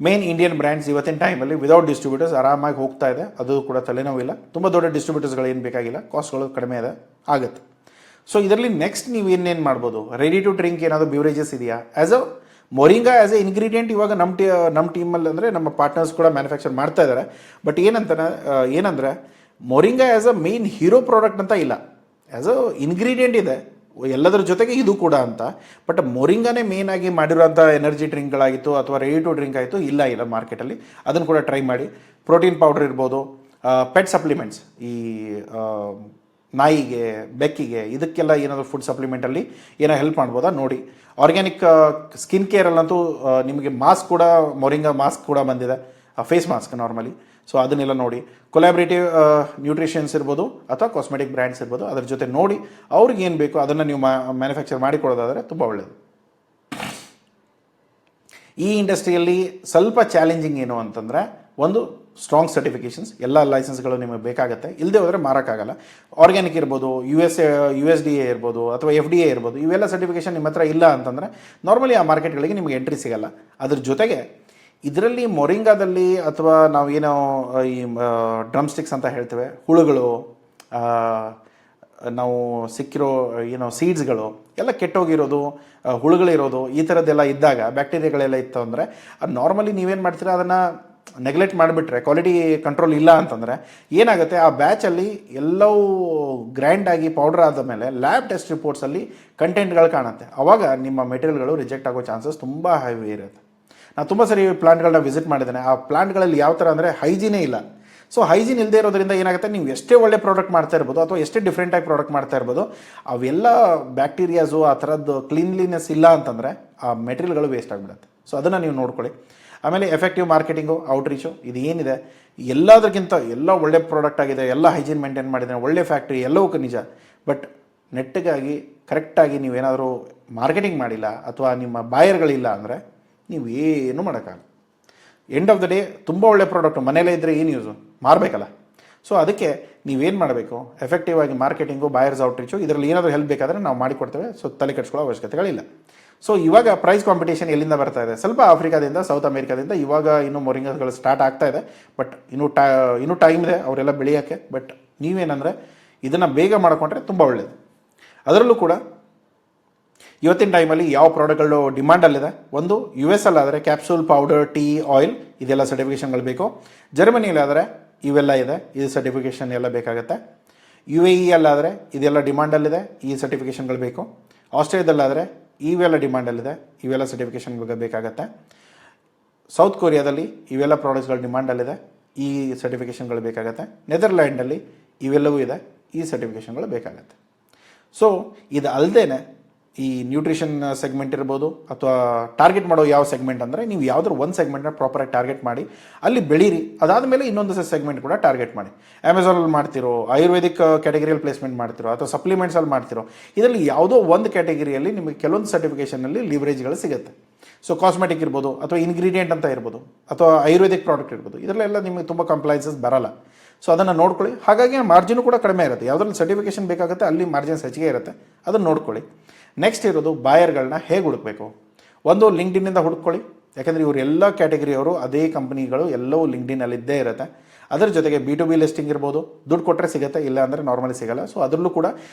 ಮೇನ್ ಇಂಡಿಯನ್ ಬ್ರ್ಯಾಂಡ್ಸ್ ಇವತ್ತಿನ ಟೈಮಲ್ಲಿ ವಿದೌಟ್ ಡಿಸ್ಟ್ರಿಬ್ಯೂಟರ್ಸ್ ಆರಾಮಾಗಿ ಹೋಗ್ತಾ ಇದೆ. ಅದು ಕೂಡ ತಲೆನೋವಿಲ್ಲ. ತುಂಬ ದೊಡ್ಡ ಡಿಸ್ಟ್ರಿಬ್ಯೂಟರ್ಸ್ಗಳು ಏನು ಬೇಕಾಗಿಲ್ಲ, ಕಾಸ್ಟ್ಗಳು ಕಡಿಮೆ ಇದೆ, ಆಗುತ್ತೆ. ಸೊ ಇದರಲ್ಲಿ ನೆಕ್ಸ್ಟ್ ನೀವು ಇನ್ನೇನು ಮಾಡ್ಬೋದು, ರೆಡಿ ಟು ಡ್ರಿಂಕ್ ಏನಾದರೂ ಬ್ಯೂರೇಜಸ್ ಇದೆಯಾ? ಮೊರಿಂಗಾ ಆ್ಯಸ್ ಎ ಇಂಗ್ರೀಡಿಯೆಂಟ್ ಇವಾಗ ನಮ್ಮ ಟೀಮಲ್ಲಿ ಅಂದರೆ ನಮ್ಮ ಪಾರ್ಟ್ನರ್ಸ್ ಕೂಡ ಮ್ಯಾನುಫ್ಯಾಕ್ಚರ್ ಮಾಡ್ತಾ ಇದ್ದಾರೆ. ಬಟ್ ಏನಂದರೆ moringa as a main hero product ಅಂತ ಇಲ್ಲ, ಆ್ಯಸ್ ಅ ಇಂಗ್ರೀಡಿಯೆಂಟ್ ಇದೆ ಎಲ್ಲದರ ಜೊತೆಗೆ ಇದು ಕೂಡ ಅಂತ. ಬಟ್ ಮೊರಿಂಗಾನೇ ಮೇನ್ ಆಗಿ ಮಾಡಿರೋಂಥ ಎನರ್ಜಿ ಡ್ರಿಂಕ್ಗಳಾಗಿತ್ತು ಅಥವಾ ರೆಡಿ ಟು ಡ್ರಿಂಕ್ ಆಯಿತು ಇಲ್ಲ ಮಾರ್ಕೆಟಲ್ಲಿ. ಅದನ್ನು ಕೂಡ ಟ್ರೈ ಮಾಡಿ. ಪ್ರೋಟೀನ್ ಪೌಡರ್ ಇರ್ಬೋದು, ಪೆಟ್ ಸಪ್ಲಿಮೆಂಟ್ಸ್, ಈ ನಾಯಿಗೆ, ಬೆಕ್ಕಿಗೆ, ಇದಕ್ಕೆಲ್ಲ ಏನಾದರೂ ಫುಡ್ ಸಪ್ಲಿಮೆಂಟಲ್ಲಿ ಏನೋ ಹೆಲ್ಪ್ ಮಾಡ್ಬೋದಾ ನೋಡಿ. ಆರ್ಗ್ಯಾನಿಕ್ ಸ್ಕಿನ್ ಕೇರಲ್ಲಂತೂ ನಿಮಗೆ ಮಾಸ್ಕ್ ಕೂಡ, ಮೊರಿಂಗಾ ಮಾಸ್ಕ್ ಕೂಡ ಬಂದಿದೆ, ಫೇಸ್ ಮಾಸ್ಕ್ ನಾರ್ಮಲಿ. ಸೊ ಅದನ್ನೆಲ್ಲ ನೋಡಿ. ಕೊಲಾಬ್ರೇಟಿವ್ ನ್ಯೂಟ್ರಿಷನ್ಸ್ ಇರ್ಬೋದು ಅಥವಾ ಕಾಸ್ಮೆಟಿಕ್ ಬ್ರ್ಯಾಂಡ್ಸ್ ಇರ್ಬೋದು, ಅದ್ರ ಜೊತೆ ನೋಡಿ ಅವ್ರಿಗೆ ಏನು ಬೇಕು ಅದನ್ನು ನೀವು ಮ್ಯಾನುಫ್ಯಾಕ್ಚರ್ ಮಾಡಿಕೊಡೋದಾದರೆ ತುಂಬ ಒಳ್ಳೆಯದು. ಈ ಇಂಡಸ್ಟ್ರಿಯಲ್ಲಿ ಸ್ವಲ್ಪ ಚಾಲೆಂಜಿಂಗ್ ಏನು ಅಂತಂದರೆ, ಒಂದು ಸ್ಟ್ರಾಂಗ್ ಸರ್ಟಿಫಿಕೇಷನ್ಸ್, ಎಲ್ಲ ಲೈಸೆನ್ಸ್ಗಳು ನಿಮಗೆ ಬೇಕಾಗುತ್ತೆ. ಇಲ್ಲದೆ ಹೋದರೆ ಮಾರೋಕ್ಕಾಗಲ್ಲ. ಆರ್ಗ್ಯಾನಿಕ್ ಇರ್ಬೋದು, USDA ಇರ್ಬೋದು ಅಥವಾ FDA ಇರ್ಬೋದು, ಇವೆಲ್ಲ ಸರ್ಟಿಫಿಕೇಷನ್ ನಿಮ್ಮ ಹತ್ರ ಇಲ್ಲ ಅಂತಂದರೆ ನಾರ್ಮಲಿ ಆ ಮಾರ್ಕೆಟ್ಗಳಿಗೆ ನಿಮಗೆ ಎಂಟ್ರಿ ಸಿಗಲ್ಲ. ಅದ್ರ ಜೊತೆಗೆ ಇದರಲ್ಲಿ ಮೊರಿಂಗಾದಲ್ಲಿ ಅಥವಾ ನಾವು ಏನೋ ಈ ಡ್ರಮ್ ಸ್ಟಿಕ್ಸ್ ಅಂತ ಹೇಳ್ತೇವೆ, ಹುಳುಗಳು, ನಾವು ಸಿಕ್ಕಿರೋ ಏನೋ ಸೀಡ್ಸ್ಗಳು ಎಲ್ಲ ಕೆಟ್ಟೋಗಿರೋದು, ಹುಳುಗಳಿರೋದು, ಈ ಥರದ್ದೆಲ್ಲ ಇದ್ದಾಗ, ಬ್ಯಾಕ್ಟೀರಿಯಾಗಳೆಲ್ಲ ಇತ್ತು ಅಂದರೆ ಅದು ನಾರ್ಮಲಿ ನೀವೇನು ಮಾಡ್ತೀರಾ, ಅದನ್ನು ನೆಗ್ಲೆಕ್ಟ್ ಮಾಡಿಬಿಟ್ರೆ, ಕ್ವಾಲಿಟಿ ಕಂಟ್ರೋಲ್ ಇಲ್ಲ ಅಂತಂದರೆ ಏನಾಗುತ್ತೆ, ಆ ಬ್ಯಾಚಲ್ಲಿ ಎಲ್ಲವೂ ಗ್ರ್ಯಾಂಡಾಗಿ ಪೌಡರ್ ಆದ ಮೇಲೆ ಲ್ಯಾಬ್ ಟೆಸ್ಟ್ ರಿಪೋರ್ಟ್ಸಲ್ಲಿ ಕಂಟೆಂಟ್ಗಳು ಕಾಣುತ್ತೆ. ಆವಾಗ ನಿಮ್ಮ ಮೆಟೀರಿಯಲ್ಗಳು ರಿಜೆಕ್ಟ್ ಆಗೋ ಚಾನ್ಸಸ್ ತುಂಬ ಹೈ ಇರುತ್ತೆ. ನಾನು ತುಂಬ ಸರಿ ಪ್ಲಾಂಟ್ಗಳನ್ನ ವಿಸಿಟ್ ಮಾಡಿದ್ದೇನೆ. ಆ ಪ್ಲಾಂಟ್ಗಳಲ್ಲಿ ಯಾವ ಥರ ಅಂದರೆ ಹೈಜೀನೇ ಇಲ್ಲ. ಸೊ ಹೈಜೀನ್ ಇಲ್ಲದೆ ಇರೋದ್ರಿಂದ ಏನಾಗುತ್ತೆ, ನೀವು ಎಷ್ಟೇ ಒಳ್ಳೆ ಪ್ರಾಡಕ್ಟ್ ಮಾಡ್ತಾ ಇರ್ಬೋದು ಅಥವಾ ಎಷ್ಟೇ ಡಿಫ್ರೆಂಟಾಗಿ ಪ್ರಾಡಕ್ಟ್ ಮಾಡ್ತಾ ಇರ್ಬೋದು, ಅವೆಲ್ಲ ಬ್ಯಾಕ್ಟೀರಿಯಾಸು ಆ ಥರದ್ದು ಕ್ಲೀನ್ಲಿನೆಸ್ ಇಲ್ಲ ಅಂತಂದರೆ ಆ ಮೆಟೀರಿಯಲ್ಗಳು ವೇಸ್ಟ್ ಆಗಿಬಿಡುತ್ತೆ. ಸೊ ಅದನ್ನು ನೀವು ನೋಡ್ಕೊಳ್ಳಿ. ಆಮೇಲೆ ಎಫೆಕ್ಟಿವ್ ಮಾರ್ಕೆಟಿಂಗು, ಔಟ್ರೀಚು, ಇದು ಏನಿದೆ ಎಲ್ಲದಕ್ಕಿಂತ ಎಲ್ಲ ಒಳ್ಳೆ ಪ್ರಾಡಕ್ಟ್ ಆಗಿದೆ, ಎಲ್ಲ ಹೈಜೀನ್ ಮೇಂಟೈನ್ ಮಾಡಿದೆ, ಒಳ್ಳೆ ಫ್ಯಾಕ್ಟ್ರಿ, ಎಲ್ಲವೂ ನಿಜ. ಬಟ್ ನೆಟ್ಟಿಗಾಗಿ ಕರೆಕ್ಟಾಗಿ ನೀವೇನಾದರೂ ಮಾರ್ಕೆಟಿಂಗ್ ಮಾಡಿಲ್ಲ ಅಥವಾ ನಿಮ್ಮ ಬಾಯರ್ಗಳಿಲ್ಲ ಅಂದರೆ ನೀವು ಏನು ಮಾಡೋಕ್ಕಾಗಲ್ಲ. ಎಂಡ್ ಆಫ್ ದ ಡೇ ತುಂಬ ಒಳ್ಳೆ ಪ್ರಾಡಕ್ಟು ಮನೇಲೇ ಇದ್ದರೆ ಏನು ಯೂಸು, ಮಾರಬೇಕಲ್ಲ. ಸೊ ಅದಕ್ಕೆ ನೀವೇನು ಮಾಡಬೇಕು, ಎಫೆಕ್ಟಿವ್ ಆಗಿ ಮಾರ್ಕೆಟಿಂಗು, ಬಾಯರ್ಸ್ ಔಟ್ರೀಚು, ಇದರಲ್ಲಿ ಏನಾದರೂ ಹೆಲ್ಪ್ ಬೇಕಾದರೆ ನಾವು ಮಾಡಿಕೊಡ್ತೇವೆ. ಸೊ ತಲೆ ಕೆಡಿಸ್ಕೊಳ್ಳೋ ಅವಶ್ಯಕತೆಗಳಿಲ್ಲ. ಸೊ ಇವಾಗ ಪ್ರೈಸ್ ಕಾಂಪಿಟೇಷನ್ ಎಲ್ಲಿಂದ ಬರ್ತಾ ಇದೆ, ಸ್ವಲ್ಪ ಆಫ್ರಿಕಾದಿಂದ, ಸೌತ್ ಅಮೇರಿಕಾದಿಂದ ಇವಾಗ ಇನ್ನೂ ಮೊರಿಂಗಾಗಳು ಸ್ಟಾರ್ಟ್ ಆಗ್ತಾ ಇದೆ. ಬಟ್ ಇನ್ನೂ ಟೈಮ್ ಇದೆ ಅವರೆಲ್ಲ ಬೆಳೆಯೋಕ್ಕೆ. ಬಟ್ ನೀವೇನಂದರೆ ಇದನ್ನು ಬೇಗ ಮಾಡಿಕೊಂಡ್ರೆ ತುಂಬ ಒಳ್ಳೆಯದು. ಅದರಲ್ಲೂ ಕೂಡ ಇವತ್ತಿನ ಟೈಮಲ್ಲಿ ಯಾವ ಪ್ರಾಡಕ್ಟ್ಗಳು ಡಿಮಾಂಡಲ್ಲಿದೆ, ಒಂದು US ಅಲ್ಲಾದರೆ ಕ್ಯಾಪ್ಸೂಲ್, ಪೌಡರ್, ಟೀ, ಆಯಿಲ್, ಇದೆಲ್ಲ ಸರ್ಟಿಫಿಕೇಷನ್ಗಳು ಬೇಕು. ಜರ್ಮನಿಯಲ್ಲಾದರೆ ಇವೆಲ್ಲ ಇದೆ, ಇದು ಸರ್ಟಿಫಿಕೇಷನ್ ಎಲ್ಲ ಬೇಕಾಗುತ್ತೆ. UAE ಅಲ್ಲಾದರೆ ಇದೆಲ್ಲ ಡಿಮಾಂಡಲ್ಲಿದೆ, ಈ ಸರ್ಟಿಫಿಕೇಷನ್ಗಳು ಬೇಕು. ಆಸ್ಟ್ರೇಲಿಯಾದಲ್ಲಾದರೆ ಇವೆಲ್ಲ ಡಿಮಾಂಡಲ್ಲಿದೆ, ಇವೆಲ್ಲ ಸರ್ಟಿಫಿಕೇಷನ್ಗಳು ಬೇಕಾಗತ್ತೆ. ಸೌತ್ ಕೊರಿಯಾದಲ್ಲಿ ಇವೆಲ್ಲ ಪ್ರಾಡಕ್ಟ್ಸ್ಗಳು ಡಿಮಾಂಡಲ್ಲಿದೆ, ಈ ಸರ್ಟಿಫಿಕೇಷನ್ಗಳು ಬೇಕಾಗತ್ತೆ. ನೆದರ್ಲ್ಯಾಂಡಲ್ಲಿ ಇವೆಲ್ಲವೂ ಇದೆ, ಈ ಸರ್ಟಿಫಿಕೇಷನ್ಗಳು ಬೇಕಾಗತ್ತೆ. ಸೊ ಇದು ಅಲ್ಲದೆ ಈ ನ್ಯೂಟ್ರಿಷನ್ ಸೆಗ್ಮೆಂಟ್ ಇರ್ಬೋದು ಅಥವಾ ಟಾರ್ಗೆಟ್ ಮಾಡೋ ಯಾವ ಸೆಗ್ಮೆಂಟ್ ಅಂದರೆ, ನೀವು ಯಾವುದಾದ್ರು ಒಂದು ಸೆಗ್ಮೆಂಟ್ನ ಪ್ರಾಪರಾಗಿ ಟಾರ್ಗೆಟ್ ಮಾಡಿ ಅಲ್ಲಿ ಬೆಳೀರಿ. ಅದಾದಮೇಲೆ ಇನ್ನೊಂದು ಸೆಗ್ಮೆಂಟ್ ಕೂಡ ಟಾರ್ಗೆಟ್ ಮಾಡಿ. ಅಮೆಝಾನಲ್ಲಿ ಮಾಡ್ತಿರೋ, ಆಯುರ್ವೇದಿಕ್ ಕ್ಯಾಟಗರಿಯಲ್ಲಿ ಪ್ಲೇಸ್ಮೆಂಟ್ ಮಾಡ್ತಿರೋ ಅಥವಾ ಸಪ್ಲಿಮೆಂಟ್ಸಲ್ಲಿ ಮಾಡ್ತಿರೋ, ಇದರಲ್ಲಿ ಯಾವುದೋ ಒಂದು ಕ್ಯಾಟಗರಿಯಲ್ಲಿ ನಿಮಗೆ ಕೆಲವೊಂದು ಸರ್ಟಿಫಿಕೇಷನಲ್ಲಿ ಲಿವರೇಜ್ಗಳು ಸಿಗುತ್ತೆ. ಸೊ ಕಾಸ್ಮೆಟಿಕ್ ಇರ್ಬೋದು ಅಥವಾ ಇಂಗ್ರೀಡಿಯೆಂಟ್ ಅಂತ ಇರ್ಬೋದು ಅಥವಾ ಆಯುರ್ವೇದಿಕ್ ಪ್ರಾಡಕ್ಟ್ ಇರ್ಬೋದು, ಇದರಲ್ಲೆಲ್ಲ ನಿಮಗೆ ತುಂಬ ಕಂಪ್ಲೈನ್ಸಸ್ ಬರಲ್ಲ. ಸೊ ಅದನ್ನು ನೋಡ್ಕೊಳ್ಳಿ. ಹಾಗಾಗಿ ಮಾರ್ಜಿನು ಕೂಡ ಕಡಿಮೆ ಇರುತ್ತೆ. ಯಾವುದ್ರಲ್ಲಿ ಸರ್ಟಿಫಿಕೇಷನ್ ಬೇಕಾಗುತ್ತೆ ಅಲ್ಲಿ ಮಾರ್ಜಿನ್ಸ್ ಹೆಚ್ಚಿಗೆ ಇರುತ್ತೆ, ಅದನ್ನು ನೋಡ್ಕೊಳ್ಳಿ. ನೆಕ್ಸ್ಟ್ ಇರೋದು ಬಾಯರ್ಗಳನ್ನ ಹೇಗೆ ಹುಡುಕಬೇಕು. ಒಂದು ಲಿಂಕ್ಡ್ಇನ್ನಿಂದ ಹುಡುಕೊಳ್ಳಿ, ಯಾಕೆಂದರೆ ಇವರು ಎಲ್ಲ ಕ್ಯಾಟಗರಿಯವರು, ಅದೇ ಕಂಪ್ನಿಗಳು ಎಲ್ಲವೂ ಲಿಂಕ್ಡ್ಇನ್ನಲ್ಲಿ ಇದ್ದೇ ಇರುತ್ತೆ. ಅದರ ಜೊತೆಗೆ B2B ಲಿಸ್ಟಿಂಗ್ ಇರ್ಬೋದು, ದುಡ್ಡು ಕೊಟ್ಟರೆ ಸಿಗುತ್ತೆ, ಇಲ್ಲ ಅಂದರೆ ನಾರ್ಮಲಿ ಸಿಗಲ್ಲ. ಸೊ ಅದರಲ್ಲೂ ಕೂಡ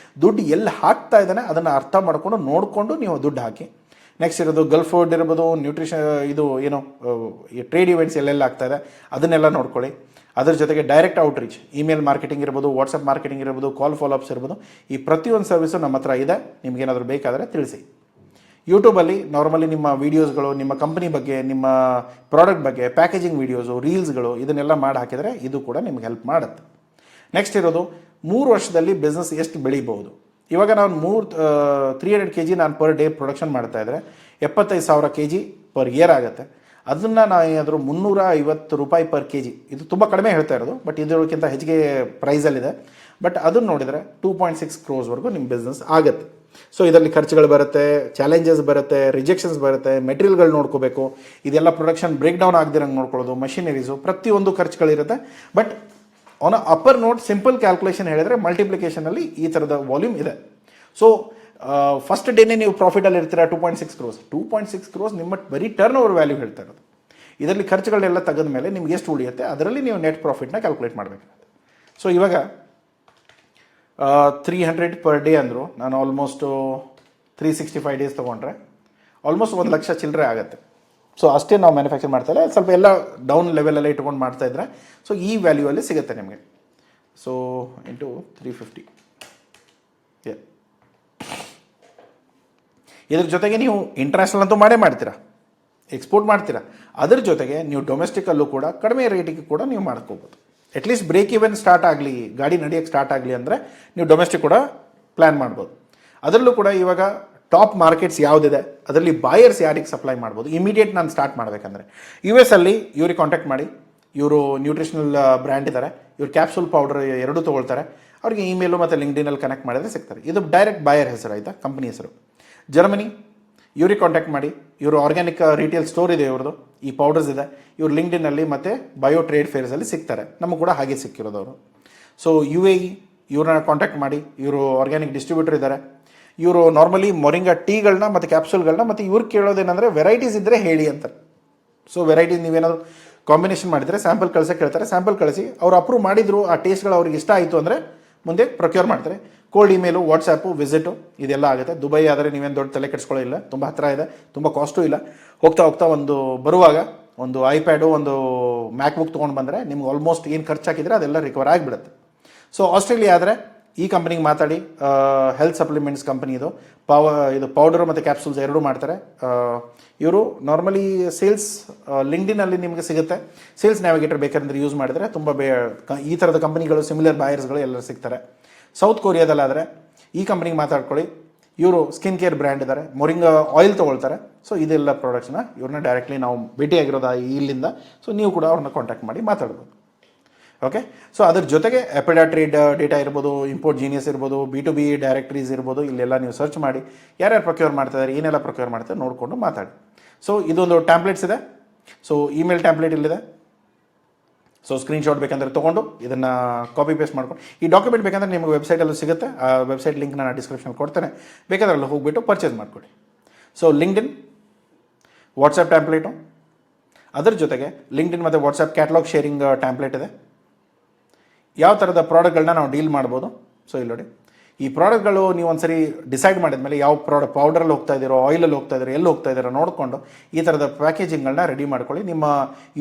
ದುಡ್ಡು ಎಲ್ಲಿ ಹಾಕ್ತಾ ಇದ್ದಾನೆ ಅದನ್ನು ಅರ್ಥ ಮಾಡಿಕೊಂಡು ನೋಡಿಕೊಂಡು ನೀವು ದುಡ್ಡು ಹಾಕಿ. ನೆಕ್ಸ್ಟ್ ಇರೋದು ಗಲ್ಫ್ ಫುಡ್ ಇರ್ಬೋದು, ನ್ಯೂಟ್ರಿಷನ್, ಇದು ಏನು ಈ ಟ್ರೇಡ್ ಇವೆಂಟ್ಸ್ ಎಲ್ಲೆಲ್ಲ ಆಗ್ತಾ ಇದೆ ಅದನ್ನೆಲ್ಲ ನೋಡ್ಕೊಳ್ಳಿ. ಅದರ ಜೊತೆಗೆ ಡೈರೆಕ್ಟ್ ಔಟ್ರೀಚ್, ಇಮೇಲ್ ಮಾರ್ಕೆಟಿಂಗ್ ಇರ್ಬೋದು, ವಾಟ್ಸಪ್ ಮಾರ್ಕೆಟಿಂಗ್ ಇರ್ಬೋದು, ಕಾಲ್ ಫಾಲೋಅಪ್ಸ್ ಇರ್ಬೋದು, ಈ ಪ್ರತಿಯೊಂದು ಸರ್ವಿಸು ನಮ್ಮ ಹತ್ರ ಇದೆ. ನಿಮಗೇನಾದರೂ ಬೇಕಾದರೆ ತಿಳಿಸಿ. ಯೂಟ್ಯೂಬಲ್ಲಿ ನಾರ್ಮಲಿ ನಿಮ್ಮ ವೀಡಿಯೋಸ್ಗಳು, ನಿಮ್ಮ ಕಂಪ್ನಿ ಬಗ್ಗೆ, ನಿಮ್ಮ ಪ್ರಾಡಕ್ಟ್ ಬಗ್ಗೆ, ಪ್ಯಾಕೇಜಿಂಗ್ ವೀಡಿಯೋಸು, ರೀಲ್ಸ್ಗಳು, ಇದನ್ನೆಲ್ಲ ಮಾಡಿ ಹಾಕಿದರೆ ಇದು ಕೂಡ ನಿಮ್ಗೆ ಹೆಲ್ಪ್ ಮಾಡುತ್ತೆ. ನೆಕ್ಸ್ಟ್ ಇರೋದು 3 ವರ್ಷದಲ್ಲಿ ಬಿಸ್ನೆಸ್ ಎಷ್ಟು ಬೆಳೀಬಹುದು. ಇವಾಗ ನಾನು 300 kg ನಾನು ಪರ್ ಡೇ ಪ್ರೊಡಕ್ಷನ್ ಮಾಡ್ತಾಯಿದ್ರೆ 75,000 kg ಪರ್ ಇಯರ್ ಆಗುತ್ತೆ. ಅದನ್ನು ನಾವು ಏನಾದರೂ $350 ಪರ್ kg, ಇದು ತುಂಬ ಕಡಿಮೆ ಹೇಳ್ತಾ ಇರೋದು, ಬಟ್ ಇದಕ್ಕಿಂತ ಹೆಚ್ಚಿಗೆ ಪ್ರೈಸಲ್ಲಿದೆ. ಬಟ್ ಅದನ್ನು ನೋಡಿದರೆ 2.6 crores ನಿಮ್ಮ ಬಿಸ್ನೆಸ್ ಆಗುತ್ತೆ. ಸೊ ಇದರಲ್ಲಿ ಖರ್ಚುಗಳು ಬರುತ್ತೆ, ಚಾಲೆಂಜಸ್ ಬರುತ್ತೆ, ರಿಜೆಕ್ಷನ್ಸ್ ಬರುತ್ತೆ, ಮೆಟೀರಿಯಲ್ಗಳು ನೋಡ್ಕೋಬೇಕು, ಇದೆಲ್ಲ ಪ್ರೊಡಕ್ಷನ್ ಬ್ರೇಕ್ ಡೌನ್ ಆಗದಿರಂಗೆ ನೋಡ್ಕೊಳ್ಳೋದು, ಮಷಿನರೀಸು, ಪ್ರತಿಯೊಂದು ಖರ್ಚುಗಳಿರುತ್ತೆ. But on upper note simple calculation ಹೇಳಿದರೆ ಮಲ್ಟಿಪ್ಲಿಕೇಶನಲ್ಲಿ ಈ ಥರದ ವಾಲ್ಯೂಮ್ ಇದೆ. ಸೊ ಫಸ್ಟ್ ಡೇನೇ ನೀವು ಪ್ರಾಫಿಟಲ್ಲಿ ಇರ್ತೀರ 2.6 crores ನಿಮ್ಮ ಬರೀ ಟರ್ನ್ ಓವರ್ ವ್ಯಾಲ್ಯೂ ಹೇಳ್ತಾ ಇರೋದು. ಇದರಲ್ಲಿ ಖರ್ಚುಗಳೆಲ್ಲ ತೆಗೆದ ಮೇಲೆ ನಿಮ್ಗೆ ಎಷ್ಟು ಉಳಿಯುತ್ತೆ ಅದರಲ್ಲಿ ನೀವು ನೆಟ್ ಪ್ರಾಫಿಟ್ನ ಕ್ಯಾಲ್ಕುಲೇಟ್ ಮಾಡಬೇಕಾಗುತ್ತೆ. ಸೊ ಇವಾಗ 300 ಪರ್ ಡೇ ಅಂದರು, ನಾನು ಆಲ್ಮೋಸ್ಟು 365 ಡೇಸ್ ತೊಗೊಂಡ್ರೆ ಆಲ್ಮೋಸ್ಟ್ 1 ಲಕ್ಷ ಚಿಲ್ಲರೆ ಆಗುತ್ತೆ. ಸೊ ಅಷ್ಟೇ ನಾವು ಮ್ಯಾನುಫ್ಯಾಕ್ಚರ್ ಮಾಡ್ತಾಯಿಲ್ಲ, ಸ್ವಲ್ಪ ಎಲ್ಲ ಡೌನ್ ಲೆವೆಲೆಲ್ಲ ಇಟ್ಕೊಂಡು ಮಾಡ್ತಾಯಿದ್ರೆ ಸೊ ಈ ವ್ಯಾಲ್ಯೂ ಅಲ್ಲಿ ಸಿಗುತ್ತೆ ನಿಮಗೆ. ಸೊ ಇಂಟು 350, ಇದ್ರ ಜೊತೆಗೆ ನೀವು ಇಂಟರ್ನ್ಯಾಷನಲ್ ಅಂತೂ ಮಾಡೇ ಮಾಡ್ತೀರಾ, ಎಕ್ಸ್ಪೋರ್ಟ್ ಮಾಡ್ತೀರಾ. ಅದ್ರ ಜೊತೆಗೆ ನೀವು ಡೊಮೆಸ್ಟಿಕಲ್ಲೂ ಕೂಡ ಕಡಿಮೆ ರೇಟಿಗೆ ಕೂಡ ನೀವು ಮಾಡ್ಕೋಬೋದು. ಅಟ್ಲೀಸ್ಟ್ ಬ್ರೇಕ್ ಈವನ್ ಸ್ಟಾರ್ಟ್ ಆಗಲಿ, ಗಾಡಿ ನಡೆಯೋಕ್ಕೆ ಸ್ಟಾರ್ಟ್ ಆಗಲಿ ಅಂದರೆ ನೀವು ಡೊಮೆಸ್ಟಿಕ್ ಕೂಡ ಪ್ಲ್ಯಾನ್ ಮಾಡ್ಬೋದು. ಅದರಲ್ಲೂ ಕೂಡ ಇವಾಗ ಟಾಪ್ ಮಾರ್ಕೆಟ್ಸ್ ಯಾವುದಿದೆ ಅದರಲ್ಲಿ ಬಾಯರ್ಸ್ ಯಾರಿಗೆ ಸಪ್ಲೈ ಮಾಡ್ಬೋದು. ಇಮಿಡಿಯೇಟ್ ನಾನು ಸ್ಟಾರ್ಟ್ ಮಾಡಬೇಕಂದ್ರೆ US ಅಲ್ಲಿ ಇವ್ರಿಗೆ ಕಾಂಟ್ಯಾಕ್ಟ್ ಮಾಡಿ, ಇವರು ನ್ಯೂಟ್ರಿಷನಲ್ ಬ್ರ್ಯಾಂಡ್ ಇದ್ದಾರೆ, ಇವರು ಕ್ಯಾಪ್ಸೂಲ್ ಪೌಡರ್ ಎರಡೂ ತೊಗೊಳ್ತಾರೆ. ಅವ್ರಿಗೆ ಇಮೇಲು ಮತ್ತು ಲಿಂಕ್ಡ್ಇನಲ್ಲಿ ಕನೆಕ್ಟ್ ಮಾಡಿದ್ರೆ ಸಿಗ್ತಾರೆ. ಇದು ಡೈರೆಕ್ಟ್ ಬಾಯರ್ ಹೆಸರು ಆಯಿತಾ, ಕಂಪ್ನಿ ಹೆಸರು. ಜರ್ಮನಿ, ಇವ್ರಿಗೆ ಕಾಂಟ್ಯಾಕ್ಟ್ ಮಾಡಿ. ಇವರು ಆರ್ಗ್ಯಾನಿಕ್ ರಿಟೇಲ್ ಸ್ಟೋರ್ ಇದೆ ಇವ್ರದ್ದು, ಈ ಪೌಡರ್ಸ್ ಇದೆ. ಇವ್ರು ಲಿಂಕ್ಡ್ಇನ್ನಲ್ಲಿ ಮತ್ತು ಬಯೋ ಟ್ರೇಡ್ ಫೇರ್ಸಲ್ಲಿ ಸಿಗ್ತಾರೆ, ನಮಗೂ ಕೂಡ ಹಾಗೆ ಸಿಕ್ಕಿರೋದವರು. ಸೊ UAE, ಇವ್ರನ್ನ ಕಾಂಟ್ಯಾಕ್ಟ್ ಮಾಡಿ. ಇವರು ಆರ್ಗ್ಯಾನಿಕ್ ಡಿಸ್ಟ್ರಿಬ್ಯೂಟರ್ ಇದ್ದಾರೆ. ಇವರು ನಾರ್ಮಲಿ ಮೊರಿಂಗಾ ಟೀಗಳನ್ನ ಮತ್ತು ಕ್ಯಾಪ್ಸೂಲ್ಗಳನ್ನ, ಮತ್ತು ಇವ್ರು ಕೇಳೋದೇನೆಂದರೆ ವೆರೈಟೀಸ್ ಇದ್ದರೆ ಹೇಳಿ ಅಂತಾರೆ. ಸೊ ವೆರೈಟೀಸ್ ನೀವೇನಾದರೂ ಕಾಂಬಿನೇಷನ್ ಮಾಡಿದರೆ ಸ್ಯಾಂಪಲ್ ಕಳ್ಸೋಕೆ ಕೇಳ್ತಾರೆ, ಸ್ಯಾಂಪಲ್ ಕಳಿಸಿ. ಅವ್ರು ಅಪ್ರೂವ್ ಮಾಡಿದ್ರು, ಆ ಟೇಸ್ಟ್ಗಳು ಅವ್ರಿಗೆ ಇಷ್ಟ ಆಯಿತು ಅಂದರೆ ಮುಂದೆ ಪ್ರೊಕ್ಯೂರ್ ಮಾಡ್ತಾರೆ. ಕೋಲ್ಡ್ ಇಮೇಲು, ವಾಟ್ಸಪ್ಪು, ವಿಸಿಟು ಇದೆಲ್ಲ ಆಗುತ್ತೆ. ದುಬೈ ಆದರೆ ನೀವೇನು ದೊಡ್ಡ ತಲೆ ಕೆಡಿಸ್ಕೊಳ್ಳೋಲ್ಲ, ತುಂಬ ಹತ್ತಿರ ಇದೆ, ತುಂಬ ಕಾಸ್ಟು ಇಲ್ಲ. ಹೋಗ್ತಾ ಹೋಗ್ತಾ ಬರುವಾಗ ಒಂದು ಐಪ್ಯಾಡು, ಒಂದು ಮ್ಯಾಕ್ಬುಕ್ ತೊಗೊಂಡು ಬಂದರೆ ನಿಮ್ಗೆ ಆಲ್ಮೋಸ್ಟ್ ಏನು ಖರ್ಚಾಕಿದ್ರೆ ಅದೆಲ್ಲ ರಿಕವರ್ ಆಗಿಬಿಡುತ್ತೆ. ಸೊ ಆಸ್ಟ್ರೇಲಿಯಾ ಆದರೆ ಈ ಕಂಪ್ನಿಗೆ ಮಾತಾಡಿ. ಹೆಲ್ತ್ ಸಪ್ಲಿಮೆಂಟ್ಸ್ ಕಂಪ್ನಿ ಇದು. ಇದು ಪೌಡರ್ ಮತ್ತು ಕ್ಯಾಪ್ಸೂಲ್ಸ್ ಎರಡೂ ಮಾಡ್ತಾರೆ. ಇವರು ನಾರ್ಮಲಿ ಸೇಲ್ಸ್ ಲಿಂಕ್ಡ್ಇನ್ನಲ್ಲಿ ನಿಮಗೆ ಸಿಗುತ್ತೆ. ಸೇಲ್ಸ್ ನ್ಯಾವಿಗೇಟರ್ ಬೇಕಾದ್ರೆ ಯೂಸ್ ಮಾಡಿದರೆ ತುಂಬ ಈ ಥರದ ಕಂಪ್ನಿಗಳು, ಸಿಮಿಲರ್ ಬಾಯರ್ಸ್ಗಳು ಎಲ್ಲರೂ ಸಿಗ್ತಾರೆ. ಸೌತ್ ಕೊರಿಯಾದಲ್ಲಾದರೆ ಈ ಕಂಪ್ನಿಗೆ ಮಾತಾಡ್ಕೊಳ್ಳಿ. ಇವರು ಸ್ಕಿನ್ ಕೇರ್ ಬ್ರ್ಯಾಂಡ್ ಇದ್ದಾರೆ, ಮೊರಿಂಗಾ ಆಯಿಲ್ ತೊಗೊಳ್ತಾರೆ. ಸೊ ಇದೆಲ್ಲ ಪ್ರಾಡಕ್ಟ್ಸ್ನ ಇವ್ರನ್ನ ಡೈರೆಕ್ಟ್ಲಿ ನಾವು ಭೇಟಿಯಾಗಿರೋದು ಇಲ್ಲಿಂದ. ಸೊ ನೀವು ಕೂಡ ಅವ್ರನ್ನ ಕಾಂಟ್ಯಾಕ್ಟ್ ಮಾಡಿ ಮಾತಾಡ್ಬೋದು. ಓಕೆ. ಸೊ ಅದ್ರ ಜೊತೆಗೆ ಎಪಿಡಾ ಟ್ರೇಡ್ ಡೇಟಾ ಇರ್ಬೋದು, ಇಂಪೋರ್ಟ್ ಜೀನಿಯಸ್ ಇರ್ಬೋದು, B2B ಡೈರೆಕ್ಟ್ರೀಸ್ ಇರ್ಬೋದು, ಇಲ್ಲೆಲ್ಲ ನೀವು ಸರ್ಚ್ ಮಾಡಿ ಯಾರ್ಯಾರು ಪ್ರೊಕ್ಯೂರ್ ಮಾಡ್ತಿದ್ದಾರೆ, ಏನೆಲ್ಲ ಪ್ರೊಕ್ಯೂರ್ ಮಾಡ್ತಾರೆ ನೋಡಿಕೊಂಡು ಮಾತಾಡಿ. ಸೊ ಇದೊಂದು ಟ್ಯಾಂಪ್ಲೇಟ್ಸ್ ಇದೆ. ಸೊ ಇಮೇಲ್ ಟ್ಯಾಂಪ್ಲೇಟ್ ಇಲ್ಲಿದೆ. ಸೊ ಸ್ಕ್ರೀನ್ಶಾಟ್ ಬೇಕಂದ್ರೆ ತೊಗೊಂಡು ಇದನ್ನು ಕಾಪಿ ಪೇಸ್ಟ್ ಮಾಡ್ಕೊಂಡು, ಈ ಡಾಕ್ಯುಮೆಂಟ್ ಬೇಕಂದ್ರೆ ನಿಮಗೆ ವೆಬ್ಸೈಟಲ್ಲೂ ಸಿಗುತ್ತೆ. ಆ ವೆಬ್ಸೈಟ್ ಲಿಂಕ್ ನಾನು ಡಿಸ್ಕ್ರಿಪ್ಷನ್ ಕೊಡ್ತೇನೆ, ಬೇಕಾದ್ರೆ ಅಲ್ಲಿ ಹೋಗಿಬಿಟ್ಟು ಪರ್ಚೇಸ್ ಮಾಡಿಕೊಡಿ. ಸೊ ಲಿಂಕ್ಡ್ಇನ್, ವಾಟ್ಸಪ್ ಟ್ಯಾಂಪ್ಲೇಟು, ಅದರ ಜೊತೆಗೆ ಲಿಂಕ್ಡ್ಇನ್ ಮತ್ತು ವಾಟ್ಸಪ್ ಕ್ಯಾಟಲಾಗ್ ಶೇರಿಂಗ್ ಟ್ಯಾಂಪ್ಲೇಟ್ ಇದೆ. ಯಾವ ಥರದ ಪ್ರಾಡಕ್ಟ್ಗಳನ್ನ ನಾವು ಡೀಲ್ ಮಾಡ್ಬೋದು. ಸೊ ಇಲ್ಲಿ ನೋಡಿ, ಈ ಪ್ರಾಡಕ್ಟ್ಗಳು ನೀವು ಒಂದ್ಸರಿ ಡಿಸೈಡ್ ಮಾಡಿದ್ಮೇಲೆ ಯಾವ ಪೌಡರಲ್ಲಿ ಹೋಗ್ತಾ ಇದ್ದೀರೋ, ಆಯಿಲಲ್ಲಿ ಹೋಗ್ತಾ ಇದ್ದೀರೋ, ಎಲ್ಲಿ ಹೋಗ್ತಾ ಇದ್ದೀರೋ ನೋಡಿಕೊಂಡು ಈ ಥರದ ಪ್ಯಾಕೇಜಿಂಗ್ಗಳನ್ನ ರೆಡಿ ಮಾಡ್ಕೊಳ್ಳಿ. ನಿಮ್ಮ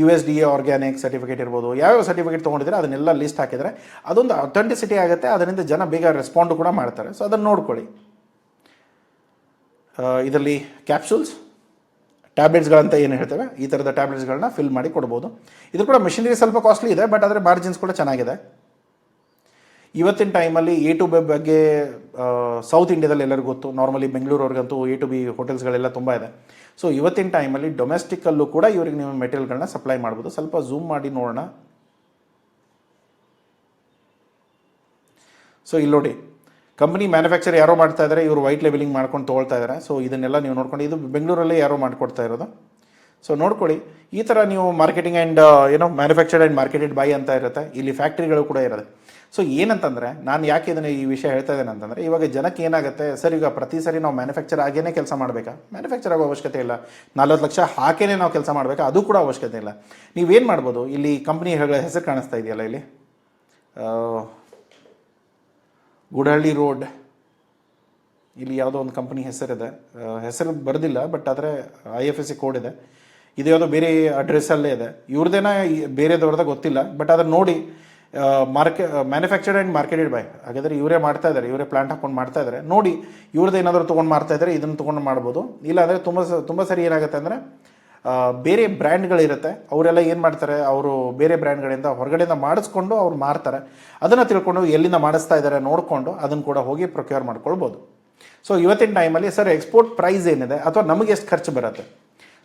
USDA ಆರ್ಗ್ಯಾನಿಕ್ ಸರ್ಟಿಫಿಕೇಟ್ ಇರ್ಬೋದು, ಯಾವ್ಯಾವ ಸರ್ಟಿಫಿಕೇಟ್ ತೊಗೊಂಡಿದ್ರೆ ಅದನ್ನೆಲ್ಲ ಲಿಸ್ಟ್ ಹಾಕಿದರೆ ಅದೊಂದು ಅಥೆಂಟಿಸಿಟಿ ಆಗುತ್ತೆ. ಅದರಿಂದ ಜನ ಬೇಗ ರೆಸ್ಪಾಂಡ್ ಕೂಡ ಮಾಡ್ತಾರೆ. ಸೊ ಅದನ್ನು ನೋಡ್ಕೊಳ್ಳಿ. ಇದರಲ್ಲಿ ಕ್ಯಾಪ್ಸೂಲ್ಸ್, ಟ್ಯಾಬ್ಲೆಟ್ಸ್ಗಳಂತ ಏನು ಹೇಳ್ತೇವೆ, ಈ ಥರದ ಟ್ಯಾಬ್ಲೆಟ್ಸ್ಗಳನ್ನ ಫಿಲ್ ಮಾಡಿ ಕೊಡ್ಬೋದು. ಇದು ಕೂಡ ಮಿಷನರಿ ಸ್ವಲ್ಪ ಕಾಸ್ಟ್ಲಿ ಇದೆ, ಬಟ್ ಆದರೆ ಮಾರ್ಜಿನ್ಸ್ ಕೂಡ ಚೆನ್ನಾಗಿದೆ. ಇವತ್ತಿನ ಟೈಮಲ್ಲಿ A2B ಬಗ್ಗೆ ಸೌತ್ ಇಂಡಿಯಾದಲ್ಲಿ ಎಲ್ಲರಿಗೂ ಗೊತ್ತು. ನಾರ್ಮಲಿ ಬೆಂಗಳೂರವ್ರಿಗಂತೂ A2B ಹೋಟೆಲ್ಸ್ಗಳೆಲ್ಲ ತುಂಬ ಇದೆ. ಸೊ ಇವತ್ತಿನ ಟೈಮಲ್ಲಿ ಡೊಮೆಸ್ಟಿಕ್ಕಲ್ಲೂ ಕೂಡ ಇವ್ರಿಗೆ ನೀವು ಮೆಟೀರಿಯಲ್ಗಳನ್ನ ಸಪ್ಲೈ ಮಾಡ್ಬೋದು. ಸ್ವಲ್ಪ ಝೂಮ್ ಮಾಡಿ ನೋಡೋಣ. ಸೊ ಇಲ್ಲಿ ನೋಡಿ, ಕಂಪ್ನಿ ಮ್ಯಾನುಫ್ಯಾಕ್ಚರ್ ಯಾರೋ ಮಾಡ್ತಾ ಇದ್ದಾರೆ, ಇವರು ವೈಟ್ ಲೇಬಲಿಂಗ್ ಮಾಡ್ಕೊಂಡು ತೊಗೊಳ್ತಾ ಇದ್ದಾರೆ. ಸೊ ಇದನ್ನೆಲ್ಲ ನೀವು ನೋಡ್ಕೊಂಡು, ಇದು ಬೆಂಗಳೂರಲ್ಲೇ ಯಾರೋ ಮಾಡಿಕೊಡ್ತಾ ಇರೋದು. ಸೊ ನೋಡ್ಕೊಳ್ಳಿ, ಈ ಥರ ನೀವು marketing and manufactured and marketed by ಅಂತ ಇರುತ್ತೆ. ಇಲ್ಲಿ ಫ್ಯಾಕ್ಟ್ರಿಗಳು ಕೂಡ ಇರುತ್ತೆ. ಸೊ ಏನಂತಂದರೆ, ನಾನು ಯಾಕೆ ಇದನ್ನು ಈ ವಿಷಯ ಹೇಳ್ತಾ ಇದ್ದೇನೆ ಅಂತಂದರೆ, ಇವಾಗ ಜನಕ್ಕೆ ಏನಾಗುತ್ತೆ, ಸರ್ ಈಗ ಪ್ರತಿ ಸರಿ ನಾವು ಮ್ಯಾನುಫ್ಯಾಕ್ಚರ್ ಆಗೇನೆ ಕೆಲಸ ಮಾಡಬೇಕಾ? ಮ್ಯಾನುಫ್ಯಾಕ್ಚರ್ ಆಗೋ ಅವಶ್ಯಕತೆ ಇಲ್ಲ. 40 ಲಕ್ಷ ಹಾಕೇನೆ ನಾವು ಕೆಲಸ ಮಾಡಬೇಕಾ? ಅದು ಕೂಡ ಅವಶ್ಯಕತೆ ಇಲ್ಲ. ನೀವೇನು ಮಾಡ್ಬೋದು, ಇಲ್ಲಿ ಕಂಪ್ನಿ ಹೆಸರು ಕಾಣಿಸ್ತಾ ಇದೆಯಲ್ಲ, ಇಲ್ಲಿ ಗುಡಹಳ್ಳಿ ರೋಡ್, ಇಲ್ಲಿ ಯಾವುದೋ ಒಂದು ಕಂಪ್ನಿ ಹೆಸರಿದೆ, ಹೆಸರು ಬರೆದಿಲ್ಲ, ಬಟ್ ಆದರೆ IFSC ಕೋಡ್ ಇದೆ. ಇದು ಯಾವುದೋ ಬೇರೆ ಅಡ್ರೆಸ್ಸಲ್ಲೇ ಇದೆ. ಇವ್ರದ್ದೇನ ಬೇರೆದವ್ರದ್ದು ಗೊತ್ತಿಲ್ಲ, ಬಟ್ ಅದನ್ನು ನೋಡಿ ಮ್ಯಾನುಫ್ಯಾಕ್ಚರ್ಡ್ ಆ್ಯಂಡ್ ಮಾರ್ಕೆಟೆಡ್ ಬೈ, ಹಾಗಾದರೆ ಇವರೇ ಮಾಡ್ತಾ ಇದ್ದಾರೆ, ಇವರೇ ಪ್ಲಾಂಟ್ ಹಾಕೊಂಡು ಮಾಡ್ತಾ ಇದ್ದಾರೆ. ನೋಡಿ ಇವ್ರದ್ದು ಏನಾದರೂ ತೊಗೊಂಡು ಮಾಡ್ತಾ ಇದ್ದಾರೆ, ಇದನ್ನು ತೊಗೊಂಡು ಮಾಡ್ಬೋದು. ಇಲ್ಲ ಅಂದರೆ ತುಂಬ ಸರಿ ಏನಾಗುತ್ತೆ ಅಂದರೆ, ಬೇರೆ ಬ್ರ್ಯಾಂಡ್ಗಳಿರುತ್ತೆ, ಅವರೆಲ್ಲ ಏನು ಮಾಡ್ತಾರೆ, ಅವರು ಬೇರೆ ಬ್ರ್ಯಾಂಡ್ಗಳಿಂದ ಹೊರಗಡೆಯಿಂದ ಮಾಡಿಸ್ಕೊಂಡು ಅವ್ರು ಮಾರ್ತಾರೆ. ಅದನ್ನು ತಿಳ್ಕೊಂಡು ಎಲ್ಲಿಂದ ಮಾಡಿಸ್ತಾ ಇದ್ದಾರೆ ನೋಡಿಕೊಂಡು ಅದನ್ನು ಕೂಡ ಹೋಗಿ ಪ್ರೊಕ್ಯೂರ್ ಮಾಡ್ಕೊಳ್ಬೋದು. ಸೊ ಇವತ್ತಿನ ಟೈಮಲ್ಲಿ ಸರ್ ಎಕ್ಸ್ಪೋರ್ಟ್ ಪ್ರೈಸ್ ಏನಿದೆ, ಅಥವಾ ನಮಗೆ ಎಷ್ಟು ಖರ್ಚು ಬರುತ್ತೆ.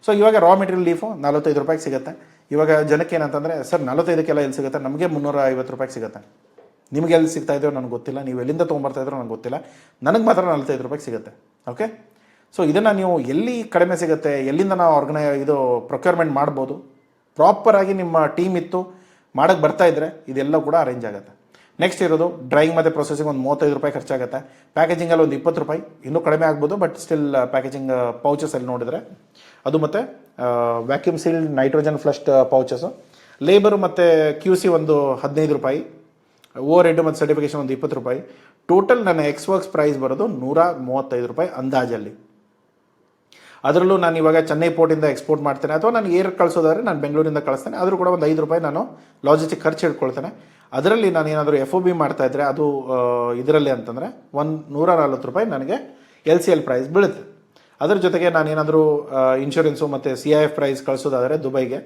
ಸೊ ಇವಾಗ ರಾ ಮೆಟೀರಿಯಲ್ ಲೀಫು 45 ರೂಪಾಯಿಗೆ ಸಿಗುತ್ತೆ. ಇವಾಗ ಜನಕ್ಕೆ ಏನಂತಂದರೆ, ಸರ್ 45ಕ್ಕೆಲ್ಲ ಎಲ್ಲಿ ಸಿಗುತ್ತೆ, ನಮಗೆ 350 ರೂಪಾಯಿಗೆ ಸಿಗುತ್ತೆ. ನಿಮಗೆ ಎಲ್ಲಿ ಸಿಗ್ತಾ ಇದೆಯೋ ನನಗೆ ಗೊತ್ತಿಲ್ಲ, ನೀವು ಎಲ್ಲಿಂದ ತೊಗೊಂಬರ್ತಾ ಇದ್ರೋ ನನಗೆ ಗೊತ್ತಿಲ್ಲ, ನನಗೆ ಮಾತ್ರ 45 ರೂಪಾಯಿಗೆ ಸಿಗುತ್ತೆ. ಓಕೆ. ಸೊ ಇದನ್ನು ನೀವು ಎಲ್ಲಿ ಕಡಿಮೆ ಸಿಗುತ್ತೆ, ಎಲ್ಲಿಂದ ನಾವು ಪ್ರೊಕ್ಯೂರ್ಮೆಂಟ್ ಮಾಡ್ಬೋದು, ಪ್ರಾಪರಾಗಿ ನಿಮ್ಮ ಟೀಮ್ ಇತ್ತು ಮಾಡೋಕ್ಕೆ ಬರ್ತಾ ಇದ್ದರೆ ಇದೆಲ್ಲ ಕೂಡ ಅರೇಂಜ್ ಆಗುತ್ತೆ. ನೆಕ್ಸ್ಟ್ ಇರೋದು ಡ್ರೈಯಿಂಗ್ ಮತ್ತು ಪ್ರೊಸೆಸಿಂಗ್, ಒಂದು 35 ರೂಪಾಯಿ ಖರ್ಚಾಗುತ್ತೆ. ಪ್ಯಾಕೇಜಿಂಗಲ್ಲಿ ಒಂದು 20 ರೂಪಾಯಿ, ಇನ್ನೂ ಕಡಿಮೆ ಆಗ್ಬೋದು, ಬಟ್ ಸ್ಟಿಲ್ ಪ್ಯಾಕೇಜಿಂಗ್ ಪೌಚಸಲ್ಲಿ ನೋಡಿದರೆ ಅದು, ಮತ್ತು vacuum sealed nitrogen flushed pouches. Labour ಮತ್ತು QC ಒಂದು 15 ರೂಪಾಯಿ, ಓವರ್ ಹೆಡ್ ಮತ್ತು ಸರ್ಟಿಫಿಕೇಷನ್ ಒಂದು 20 ರೂಪಾಯಿ. ಟೋಟಲ್ ನನ್ನ ಎಕ್ಸ್ವರ್ಕ್ಸ್ ಪ್ರೈಸ್ ಬರೋದು 135 ರೂಪಾಯಿ ಅಂದಾಜಲ್ಲಿ. ಅದರಲ್ಲೂ ನಾನು ಇವಾಗ ಚೆನ್ನೈ ಪೋರ್ಟಿಂದ ಎಕ್ಸ್ಪೋರ್ಟ್ ಮಾಡ್ತೇನೆ, ಅಥವಾ ನಾನು ಏರ್ ಕಳಿಸೋದಾದ್ರೆ ನಾನು ಬೆಂಗಳೂರಿಂದ ಕಳಿಸ್ತೇನೆ, ಆದರೂ ಕೂಡ ಒಂದು 5 ರೂಪಾಯಿ ನಾನು ಲಾಜಿಸ್ಟಿಕ್ ಖರ್ಚು ಇಟ್ಕೊಳ್ತೇನೆ. ಅದರಲ್ಲಿ ನಾನು ಏನಾದರೂ FOB ಮಾಡ್ತಾಯಿದ್ರೆ ಅದು ಇದರಲ್ಲಿ ಅಂತಂದರೆ 140 ರೂಪಾಯಿ ನನಗೆ LCL ಪ್ರೈಸ್ ಬೀಳುತ್ತೆ. ಅದರ ಜೊತೆಗೆ ನಾನೇನಾದರೂ ಇನ್ಶೂರೆನ್ಸು ಮತ್ತು CIF ಪ್ರೈಸ್ ಕಳಿಸೋದಾದರೆ ದುಬೈಗೆ,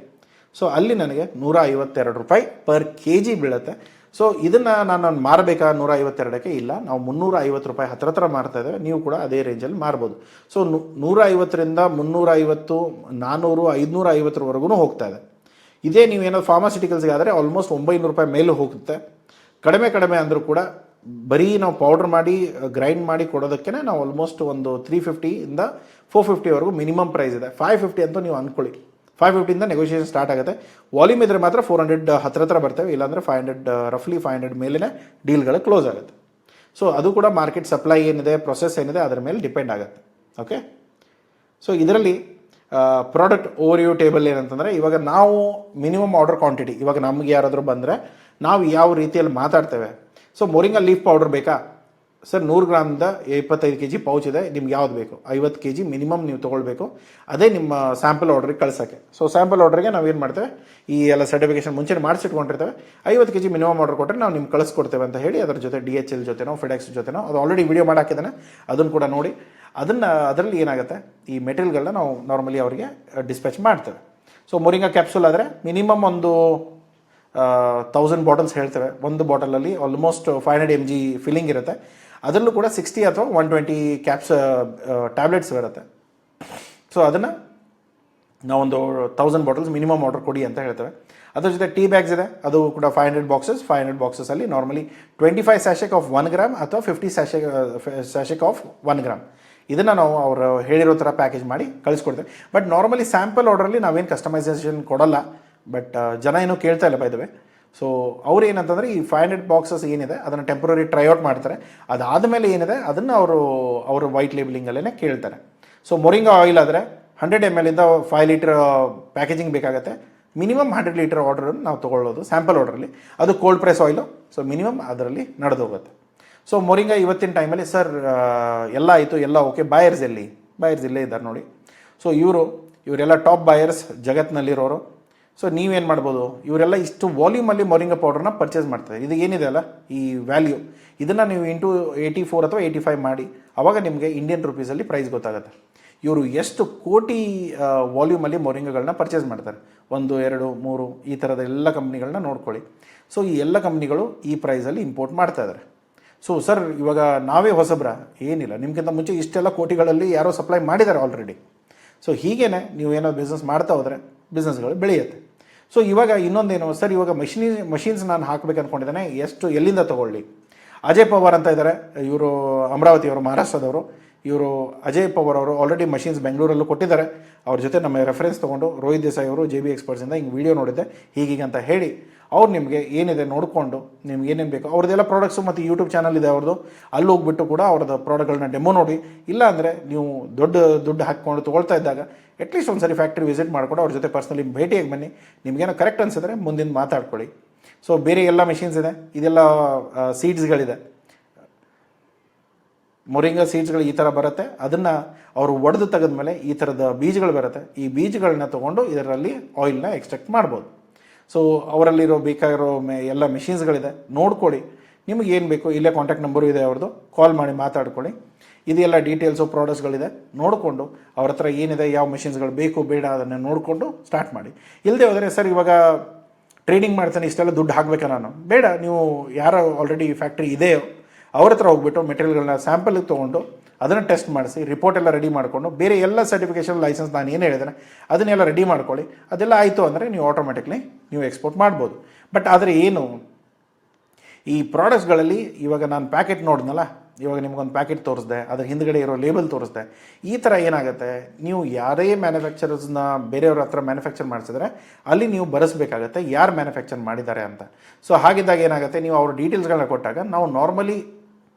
ಸೊ ಅಲ್ಲಿ ನನಗೆ 152 ರೂಪಾಯಿ ಪರ್ kg ಬೀಳುತ್ತೆ. ಸೊ ಇದನ್ನು ನಾನು ಮಾರಬೇಕಾ 152ಕ್ಕೆ? ಇಲ್ಲ, ನಾವು 350 ರೂಪಾಯಿ ಹತ್ರ ಮಾರ್ತಾ ಇದ್ದೇವೆ. ನೀವು ಕೂಡ ಅದೇ ರೇಂಜಲ್ಲಿ ಮಾರ್ಬೋದು. ಸೊ 150ರಿಂದ 350, 400, 550ವರೆಗೂ ಹೋಗ್ತಾ ಇದೆ. ಇದೇ ನೀವೇನಾದ್ರು ಫಾರ್ಮಾಸ್ಯೂಟಿಕಲ್ಸ್ಗೆ ಆದರೆ ಆಲ್ಮೋಸ್ಟ್ 900 ರೂಪಾಯಿ ಮೇಲೂ ಹೋಗುತ್ತೆ. ಕಡಿಮೆ ಅಂದರೂ ಕೂಡ ಬರೀ ನಾವು ಪೌಡ್ರ್ ಮಾಡಿ ಗ್ರೈಂಡ್ ಮಾಡಿ ಕೊಡೋದಕ್ಕೆ ನಾವು ಆಲ್ಮೋಸ್ಟ್ ಒಂದು 350 450ವರೆಗೂ ಮಿನಿಮಮ್ ಪ್ರೈಸ್ ಇದೆ. 550 ಅಂತೂ ನೀವು ಅಂದ್ಕೊಳ್ಳಿ. 550 ನೆಗೋಷಿಯೇಷನ್ ಸ್ಟಾರ್ಟ್ ಆಗುತ್ತೆ. ವಾಲ್ಯೂಮ್ ಇದ್ದರೆ ಮಾತ್ರ 400 ಹತ್ರ ಬರ್ತವೆ, ಇಲ್ಲಾಂದರೆ 500 ರಫ್ಲಿ 500 ಮೇಲೇ ಡೀಲ್ಗಳು ಕ್ಲೋಸ್ ಆಗುತ್ತೆ. ಸೊ ಅದು ಕೂಡ ಮಾರ್ಕೆಟ್ ಸಪ್ಲೈ ಏನಿದೆ, ಪ್ರೊಸೆಸ್ ಏನಿದೆ ಅದರ ಮೇಲೆ ಡಿಪೆಂಡ್ ಆಗುತ್ತೆ. ಓಕೆ, ಸೊ ಇದರಲ್ಲಿ ಪ್ರಾಡಕ್ಟ್ ಓವರ್ವ್ಯೂ ಟೇಬಲ್ ಏನಂತಂದರೆ, ಇವಾಗ ನಾವು ಮಿನಿಮಮ್ ಆರ್ಡರ್ ಕ್ವಾಂಟಿಟಿ, ಇವಾಗ ನಮಗೆ ಯಾರಾದರೂ ಬಂದರೆ ನಾವು ಯಾವ ರೀತಿಯಲ್ಲಿ ಮಾತಾಡ್ತೇವೆ. ಸೊ ಮೊರಿಂಗಾ ಲೀಫ್ ಪೌಡರ್ ಬೇಕಾ ಸರ್, 100 ಗ್ರಾಮ್ದ 25 kg ಪೌಚ್ ಇದೆ, ನಿಮ್ಗೆ ಯಾವ್ದು ಬೇಕು, 50 kg ಮಿನಿಮಮ್ ನೀವು ತೊಗೊಳ್ಬೇಕು, ಅದೇ ನಿಮ್ಮ ಸ್ಯಾಂಪಲ್ ಆರ್ಡ್ರಿಗೆ ಕಳ್ಸೋಕ್ಕೆ. ಸೊ ಸ್ಯಾಂಪಲ್ ಆರ್ಡ್ರಿಗೆ ನಾವು ಏನು ಮಾಡ್ತೇವೆ, ಈ ಎಲ್ಲ ಸರ್ಟಿಫಿಕೇಷನ್ ಮುಂಚೆ ಮಾಡಿಸಿಟ್ಕೊಂಡಿರ್ತೇವೆ. 50 kg ಮಿನಿಮಮ್ ಆರ್ಡರ್ ಕೊಟ್ಟರೆ ನಾವು ನಿಮ್ಗೆ ಕಳಿಸ್ಕೊಡ್ತೇವೆ ಅಂತ ಹೇಳಿ ಅದರ ಜೊತೆ DHL ಜೊತೆನೋ ಫೆಡೆಕ್ಸ್ ಜೊತೆನೋ, ಅದು ಆಲ್ರೆಡಿ ವಿಡಿಯೋ ಮಾಡಾಕಿದ್ದಾನೆ, ಅದನ್ನು ಕೂಡ ನೋಡಿ. ಅದರಲ್ಲಿ ಏನಾಗುತ್ತೆ, ಈ ಮೆಟೀರಿಯಲ್ಗಳನ್ನ ನಾವು ನಾರ್ಮಲಿ ಅವರಿಗೆ ಡಿಸ್ಪ್ಯಾಚ್ ಮಾಡ್ತೇವೆ. ಸೊ ಮೊರಿಂಗಾ ಕ್ಯಾಪ್ಸೂಲ್ ಆದರೆ ಮಿನಿಮಮ್ ಒಂದು 1000 ಬಾಟಲ್ಸ್ ಹೇಳ್ತೇವೆ. ಒಂದು ಬಾಟಲಲ್ಲಿ ಆಲ್ಮೋಸ್ಟ್ 500 mg ಫಿಲ್ಲಿಂಗ್ ಇರುತ್ತೆ. ಅದರಲ್ಲೂ ಕೂಡ 60 ಅಥವಾ 120 ಟ್ಯಾಬ್ಲೆಟ್ಸ್ ಬರುತ್ತೆ. ಸೊ ಅದನ್ನು ನಾವೊಂದು 1000 ಬಾಟಲ್ಸ್ ಮಿನಿಮಮ್ ಆರ್ಡರ್ ಕೊಡಿ ಅಂತ ಹೇಳ್ತೇವೆ. ಅದ್ರ ಜೊತೆ ಟೀ ಬ್ಯಾಗ್ಸ್ ಇದೆ, ಅದು ಕೂಡ 500 ಬಾಕ್ಸಸ್ಸಲ್ಲಿ ನಾರ್ಮಲಿ 25 ಸ್ಯಾಶೆಕ್ ಆಫ್ 1 ಗ್ರಾಮ್ ಅಥವಾ 50 ಸ್ಯಾಶೆಕ್ ಆಫ್ 1 ಗ್ರಾಮ್, ಇದನ್ನು ನಾವು ಅವರು ಹೇಳಿರೋ ಥರ ಪ್ಯಾಕೇಜ್ ಮಾಡಿ ಕಳಿಸ್ಕೊಡ್ತೇವೆ. ಬಟ್ ನಾರ್ಮಲಿ ಸ್ಯಾಂಪಲ್ ಆರ್ಡ್ರಲ್ಲಿ ನಾವೇನು ಕಸ್ಟಮೈಸೇಷನ್ ಕೊಡೋಲ್ಲ. ಬಟ್ ಜನ ಏನೂ ಕೇಳ್ತಾ ಇಲ್ಲ ಬೈ ದ ವೇ. ಸೊ ಅವ್ರು ಏನಂತಂದರೆ ಈ 500 ಬಾಕ್ಸಸ್ ಏನಿದೆ ಅದನ್ನು ಟೆಂಪ್ರರಿ ಟ್ರೈಔಟ್ ಮಾಡ್ತಾರೆ. ಅದಾದಮೇಲೆ ಏನಿದೆ ಅದನ್ನು ಅವರು ವೈಟ್ ಲೇಬಲಿಂಗಲ್ಲೇ ಕೇಳ್ತಾರೆ. ಸೊ ಮೊರಿಂಗಾ ಆಯಿಲ್ ಆದರೆ 100 ml 5 ಲೀಟರ್ ಪ್ಯಾಕೇಜಿಂಗ್ ಬೇಕಾಗುತ್ತೆ. ಮಿನಿಮಮ್ 100 ಲೀಟರ್ ಆರ್ಡ್ರನ್ನು ನಾವು ತೊಗೊಳ್ಳೋದು ಸ್ಯಾಂಪಲ್ ಆರ್ಡ್ರಲ್ಲಿ. ಅದು cold press oil, so minimum ಅದರಲ್ಲಿ ನಡೆದೋಗುತ್ತೆ. ಸೊ ಮೊರಿಂಗಾ ಇವತ್ತಿನ ಟೈಮಲ್ಲಿ ಸರ್ ಎಲ್ಲ ಆಯಿತು, ಎಲ್ಲ ಓಕೆ, ಬಾಯರ್ಸ್ ಇಲ್ಲೇ ಇದ್ದಾರೆ ನೋಡಿ. ಸೊ ಇವರೆಲ್ಲ ಟಾಪ್ ಬಾಯರ್ಸ್ ಜಗತ್ತಿನಲ್ಲಿರೋರು. ಸೊ ನೀವೇನು ಮಾಡ್ಬೋದು, ಇವರೆಲ್ಲ ಇಷ್ಟು ವಾಲ್ಯೂಮಲ್ಲಿ ಮೊರಿಂಗಾ ಪೌಡರ್ನ ಪರ್ಚೇಸ್ ಮಾಡ್ತಾರೆ. ಇದು ಏನಿದೆ ಅಲ್ಲ ಈ ವ್ಯಾಲ್ಯೂ, ಇದನ್ನು ನೀವು ಇಂಟು 84 ಅಥವಾ 85 ಮಾಡಿ, ಆವಾಗ ನಿಮಗೆ ಇಂಡಿಯನ್ ರುಪೀಸಲ್ಲಿ ಪ್ರೈಸ್ ಗೊತ್ತಾಗುತ್ತೆ. ಇವರು ಎಷ್ಟು ಕೋಟಿ ವಾಲ್ಯೂಮಲ್ಲಿ ಮೊರಿಂಗಾಗಳನ್ನ ಪರ್ಚೇಸ್ ಮಾಡ್ತಾರೆ. 1 2 3 ಈ ಥರದ ಎಲ್ಲ ಕಂಪ್ನಿಗಳನ್ನ ನೋಡ್ಕೊಳ್ಳಿ. ಸೊ ಈ ಎಲ್ಲ ಕಂಪ್ನಿಗಳು ಈ ಪ್ರೈಸಲ್ಲಿ ಇಂಪೋರ್ಟ್ ಮಾಡ್ತಾ ಇದ್ದಾರೆ. ಸೊ ಸರ್ ಇವಾಗ ನಾವೇ ಹೊಸಬ್ರ, ಏನಿಲ್ಲ, ನಿಮ್ಗಿಂತ ಮುಂಚೆ ಇಷ್ಟೆಲ್ಲ ಕೋಟಿಗಳಲ್ಲಿ ಯಾರೋ ಸಪ್ಲೈ ಮಾಡಿದ್ದಾರೆ ಆಲ್ರೆಡಿ. ಸೊ ಹೀಗೇ ನೀವು ಏನೋ ಬಿಸ್ನೆಸ್ ಮಾಡ್ತಾ ಹೋದರೆ ಬಿಸ್ನೆಸ್ಗಳು ಬೆಳೆಯುತ್ತೆ. ಸೊ ಇವಾಗ ಇನ್ನೊಂದೇನು ಸರ್, ಇವಾಗ ಮಷೀನ್ಸ್ ನಾನು ಹಾಕಬೇಕು ಅಂದ್ಕೊಂಡಿದ್ದೇನೆ, ಎಲ್ಲಿಂದ ತೊಗೊಳ್ಳಿ? ಅಜಯ್ ಪವಾರ್ ಅಂತ ಇದ್ದಾರೆ, ಇವರು ಅಮರಾವತಿಯವರು, ಮಹಾರಾಷ್ಟ್ರದವರು. ಇವರು ಅಜಯ್ ಪವಾರ್ ಅವರು ಆಲ್ರೆಡಿ ಮಷೀನ್ಸ್ ಬೆಂಗಳೂರಲ್ಲೂ ಕೊಟ್ಟಿದ್ದಾರೆ. ಅವ್ರ ಜೊತೆ ನಮ್ಮ ರೆಫರೆನ್ಸ್ ತೊಗೊಂಡು ರೋಹಿತ್ ದೇಸಾಯಿ ಅವರು JB ಎಕ್ಸ್ಪರ್ಟ್ಸಿಂದ ಹಿಂಗೆ ವೀಡಿಯೋ ನೋಡಿದ್ದೆ ಹೀಗೀಗೆ ಅಂತ ಹೇಳಿ, ಅವ್ರು ನಿಮಗೆ ಏನಿದೆ ನೋಡಿಕೊಂಡು ನಿಮ್ಗೆ ಏನೇನು ಬೇಕು ಅವ್ರದ್ದೆಲ್ಲ ಪ್ರಾಡಕ್ಟ್ಸು ಮತ್ತು ಯೂಟ್ಯೂಬ್ ಚಾನಲ್ ಇದೆ ಅವ್ರದ್ದು, ಅಲ್ಲಿ ಹೋಗ್ಬಿಟ್ಟು ಕೂಡ ಅವ್ರದ್ದು ಪ್ರಾಡಕ್ಟ್ಗಳನ್ನ ಡೆಮೋ ನೋಡಿ. ಇಲ್ಲ ಅಂದರೆ ನೀವು ದುಡ್ಡು ಹಾಕ್ಕೊಂಡು ತೊಗೊಳ್ತಾ ಇದ್ದಾಗ ಅಟ್ಲೀಸ್ಟ್ ಒಂದು ಸರಿ ಫ್ಯಾಕ್ಟ್ರಿ ವಿಸಿಟ್ ಮಾಡಿಕೊಂಡು ಅವ್ರ ಜೊತೆ ಪರ್ಸ್ನಲಿ ಭೇಟಿಯಾಗಿ ಬನ್ನಿ. ನಿಮಗೇನೋ ಕರೆಕ್ಟ್ ಅನಿಸಿದ್ರೆ ಮುಂದಿನ ಮಾತಾಡ್ಕೊಳ್ಳಿ. ಸೊ ಬೇರೆ ಎಲ್ಲ ಮೆಷಿನ್ಸ್ ಇದೆ, ಇದೆಲ್ಲ ಸೀಡ್ಸ್ಗಳಿದೆ, ಮೊರಿಂಗಾ ಸೀಡ್ಸ್ಗಳು ಈ ಥರ ಬರುತ್ತೆ. ಅದನ್ನು ಅವರು ಒಡೆದು ತೆಗೆದ್ಮೇಲೆ ಈ ಥರದ ಬೀಜಗಳು ಬರುತ್ತೆ. ಈ ಬೀಜಗಳನ್ನ ತೊಗೊಂಡು ಇದರಲ್ಲಿ ಆಯಿಲ್ನ ಎಕ್ಸ್ಟ್ರಾಕ್ಟ್ ಮಾಡ್ಬೋದು. ಸೊ ಅವರಲ್ಲಿರೋ ಬೇಕಾಗಿರೋ ಎಲ್ಲ ಮೆಷಿನ್ಸ್ಗಳಿದೆ, ನೋಡ್ಕೊಳ್ಳಿ. ನಿಮಗೆ ಏನು ಬೇಕು, ಇಲ್ಲೇ ಕಾಂಟ್ಯಾಕ್ಟ್ ನಂಬರು ಇದೆ ಅವ್ರದ್ದು, ಕಾಲ್ ಮಾಡಿ ಮಾತಾಡ್ಕೊಳ್ಳಿ. ಇದೆಲ್ಲ ಡೀಟೇಲ್ಸು ಪ್ರಾಡಕ್ಟ್ಸ್ಗಳಿದೆ, ನೋಡಿಕೊಂಡು ಅವ್ರ ಹತ್ರ ಏನಿದೆ, ಯಾವ ಮೆಷಿನ್ಸ್ಗಳು ಬೇಕು ಬೇಡ ಅದನ್ನು ನೋಡಿಕೊಂಡು ಸ್ಟಾರ್ಟ್ ಮಾಡಿ. ಇಲ್ಲದೆ ಹೋದರೆ ಸರ್ ಇವಾಗ ಟ್ರೇಡಿಂಗ್ ಮಾಡ್ತಾನೆ, ಇಷ್ಟೆಲ್ಲ ದುಡ್ಡು ಹಾಕಬೇಕಾ ನಾನು? ಬೇಡ, ನೀವು ಯಾರು ಆಲ್ರೆಡಿ ಫ್ಯಾಕ್ಟ್ರಿ ಇದೆಯೋ ಅವ್ರ ಹತ್ರ ಹೋಗ್ಬಿಟ್ಟು ಮೆಟೀರಿಯಲ್ಗಳನ್ನ ಸ್ಯಾಂಪಲ್ಗೆ ತೊಗೊಂಡು ಅದನ್ನು ಟೆಸ್ಟ್ ಮಾಡಿಸಿ ರಿಪೋರ್ಟ್ ಎಲ್ಲ ರೆಡಿ ಮಾಡಿಕೊಂಡು ಬೇರೆ ಎಲ್ಲ ಸರ್ಟಿಫಿಕೇಷನ್ ಲೈಸೆನ್ಸ್ ನಾನು ಏನು ಹೇಳಿದ್ದೇನೆ ಅದನ್ನೆಲ್ಲ ರೆಡಿ ಮಾಡ್ಕೊಳ್ಳಿ. ಅದೆಲ್ಲ ಆಯಿತು ಅಂದರೆ ನೀವು ಆಟೋಮೆಟಿಕ್ಲಿ ನೀವು ಎಕ್ಸ್ಪೋರ್ಟ್ ಮಾಡ್ಬೋದು. ಬಟ್ ಆದರೆ ಏನು ಈ ಪ್ರಾಡಕ್ಟ್ಸ್ಗಳಲ್ಲಿ ಇವಾಗ ನಾನು ಪ್ಯಾಕೆಟ್ ನೋಡಿದ್ನಲ್ಲ, ಇವಾಗ ನಿಮ್ಗೊಂದು ಪ್ಯಾಕೆಟ್ ತೋರಿಸ್ದೆ, ಅದ್ರ ಹಿಂದ್ಗಡೆ ಇರೋ ಲೇಬಲ್ ತೋರಿಸ್ದೆ. ಈ ಥರ ಏನಾಗುತ್ತೆ, ನೀವು ಯಾರೇ ಮ್ಯಾನುಫ್ಯಾಕ್ಚರರ್ಸ್ನ ಬೇರೆಯವ್ರ ಹತ್ರ ಮ್ಯಾನುಫ್ಯಾಕ್ಚರ್ ಮಾಡಿಸಿದ್ರೆ ಅಲ್ಲಿ ನೀವು ಬರೆಸಬೇಕಾಗತ್ತೆ ಯಾರು ಮ್ಯಾನುಫ್ಯಾಕ್ಚರ್ ಮಾಡಿದ್ದಾರೆ ಅಂತ. ಸೊ ಹಾಗಿದ್ದಾಗ ಏನಾಗುತ್ತೆ, ನೀವು ಅವ್ರ ಡೀಟೇಲ್ಸ್ಗಳನ್ನ ಕೊಟ್ಟಾಗ ನಾವು ನಾರ್ಮಲಿ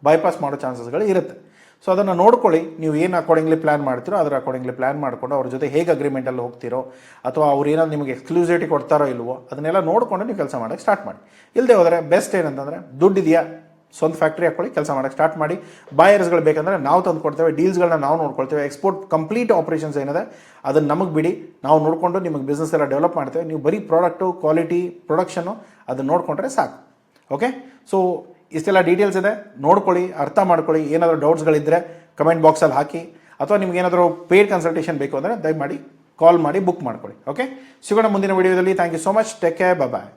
ಬೈಪಾಸ್ ಮಾಡೋ ಚಾನ್ಸಸ್ಗಳು ಇರುತ್ತೆ. ಸೊ ಅದನ್ನು ನೋಡ್ಕೊಳ್ಳಿ. ನೀವು ಏನು ಅಕಾರ್ಡಿಂಗ್ಲಿ ಪ್ಲ್ಯಾನ್ ಮಾಡ್ತೀರೋ ಅದರ ಅಕಾರ್ಡಿಂಗ್ಲಿ ಪ್ಲ್ಯಾನ್ ಮಾಡಿಕೊಂಡು ಅವ್ರ ಜೊತೆ ಹೇಗೆ ಅಗ್ರಿಮೆಂಟಲ್ಲಿ ಹೋಗ್ತಿರೋ ಅಥವಾ ಅವ್ರು ಏನಾದ್ರು ನಿಮಗೆ ಎಕ್ಸ್ಕ್ಲೂಸಿವಿಟಿ ಕೊಡ್ತಾರೋ ಇಲ್ವೋ ಅದನ್ನೆಲ್ಲ ನೋಡಿಕೊಂಡು ನೀವು ಕೆಲಸ ಮಾಡೋಕ್ಕೆ ಸ್ಟಾರ್ಟ್ ಮಾಡಿ. ಇಲ್ಲದೆ ಹೋದರೆ ಬೆಸ್ಟ್ ಏನಂತಂದರೆ, ದುಡ್ಡಿದೆಯಾ, ಸ್ವಂತ ಫ್ಯಾಕ್ಟ್ರಿ ಹಾಕ್ಕೊಳ್ಳಿ, ಕೆಲಸ ಮಾಡೋಕ್ಕೆ ಸ್ಟಾರ್ಟ್ ಮಾಡಿ. ಬಾಯರ್ಸ್ಗಳು ಬೇಕಂದರೆ ನಾವು ತಂದು ಕೊಡ್ತೇವೆ, ಡೀಲ್ಸ್ಗಳನ್ನ ನಾವು ನೋಡ್ಕೊಳ್ತೇವೆ. ಎಕ್ಸ್ಪೋರ್ಟ್ ಕಂಪ್ಲೀಟ್ ಆಪ್ರೇಷನ್ಸ್ ಏನಿದೆ ಅದನ್ನು ನಮಗೆ ಬಿಡಿ, ನಾವು ನೋಡಿಕೊಂಡು ನಿಮಗೆ ಬಿಸ್ನೆಸ್ ಎಲ್ಲ ಡೆವಲಪ್ ಮಾಡ್ತೇವೆ. ನೀವು ಬರೀ ಪ್ರಾಡಕ್ಟು, ಕ್ವಾಲಿಟಿ, ಪ್ರೊಡಕ್ಷನ್ನು ಅದನ್ನು ನೋಡಿಕೊಂಡ್ರೆ ಸಾಕು. ಓಕೆ, ಸೊ ಇಷ್ಟೆಲ್ಲ ಡೀಟೇಲ್ಸ್ ಇದೆ, ನೋಡ್ಕೊಳ್ಳಿ, ಅರ್ಥ ಮಾಡ್ಕೊಳ್ಳಿ. ಏನಾದರೂ ಡೌಟ್ಸ್ಗಳಿದ್ದರೆ ಕಮೆಂಟ್ ಬಾಕ್ಸಲ್ಲಿ ಹಾಕಿ, ಅಥವಾ ನಿಮ್ಗೆ ಏನಾದರೂ ಪೇಯ್ಡ್ ಕನ್ಸಲ್ಟೇಷನ್ ಬೇಕು ಅಂದರೆ ದಯಮಾಡಿ ಕಾಲ್ ಮಾಡಿ ಬುಕ್ ಮಾಡ್ಕೊಳ್ಳಿ. ಓಕೆ, ಸಿಗೋಣ ಮುಂದಿನ ವಿಡಿಯೋದಲ್ಲಿ. Thank you so much, take care, bye.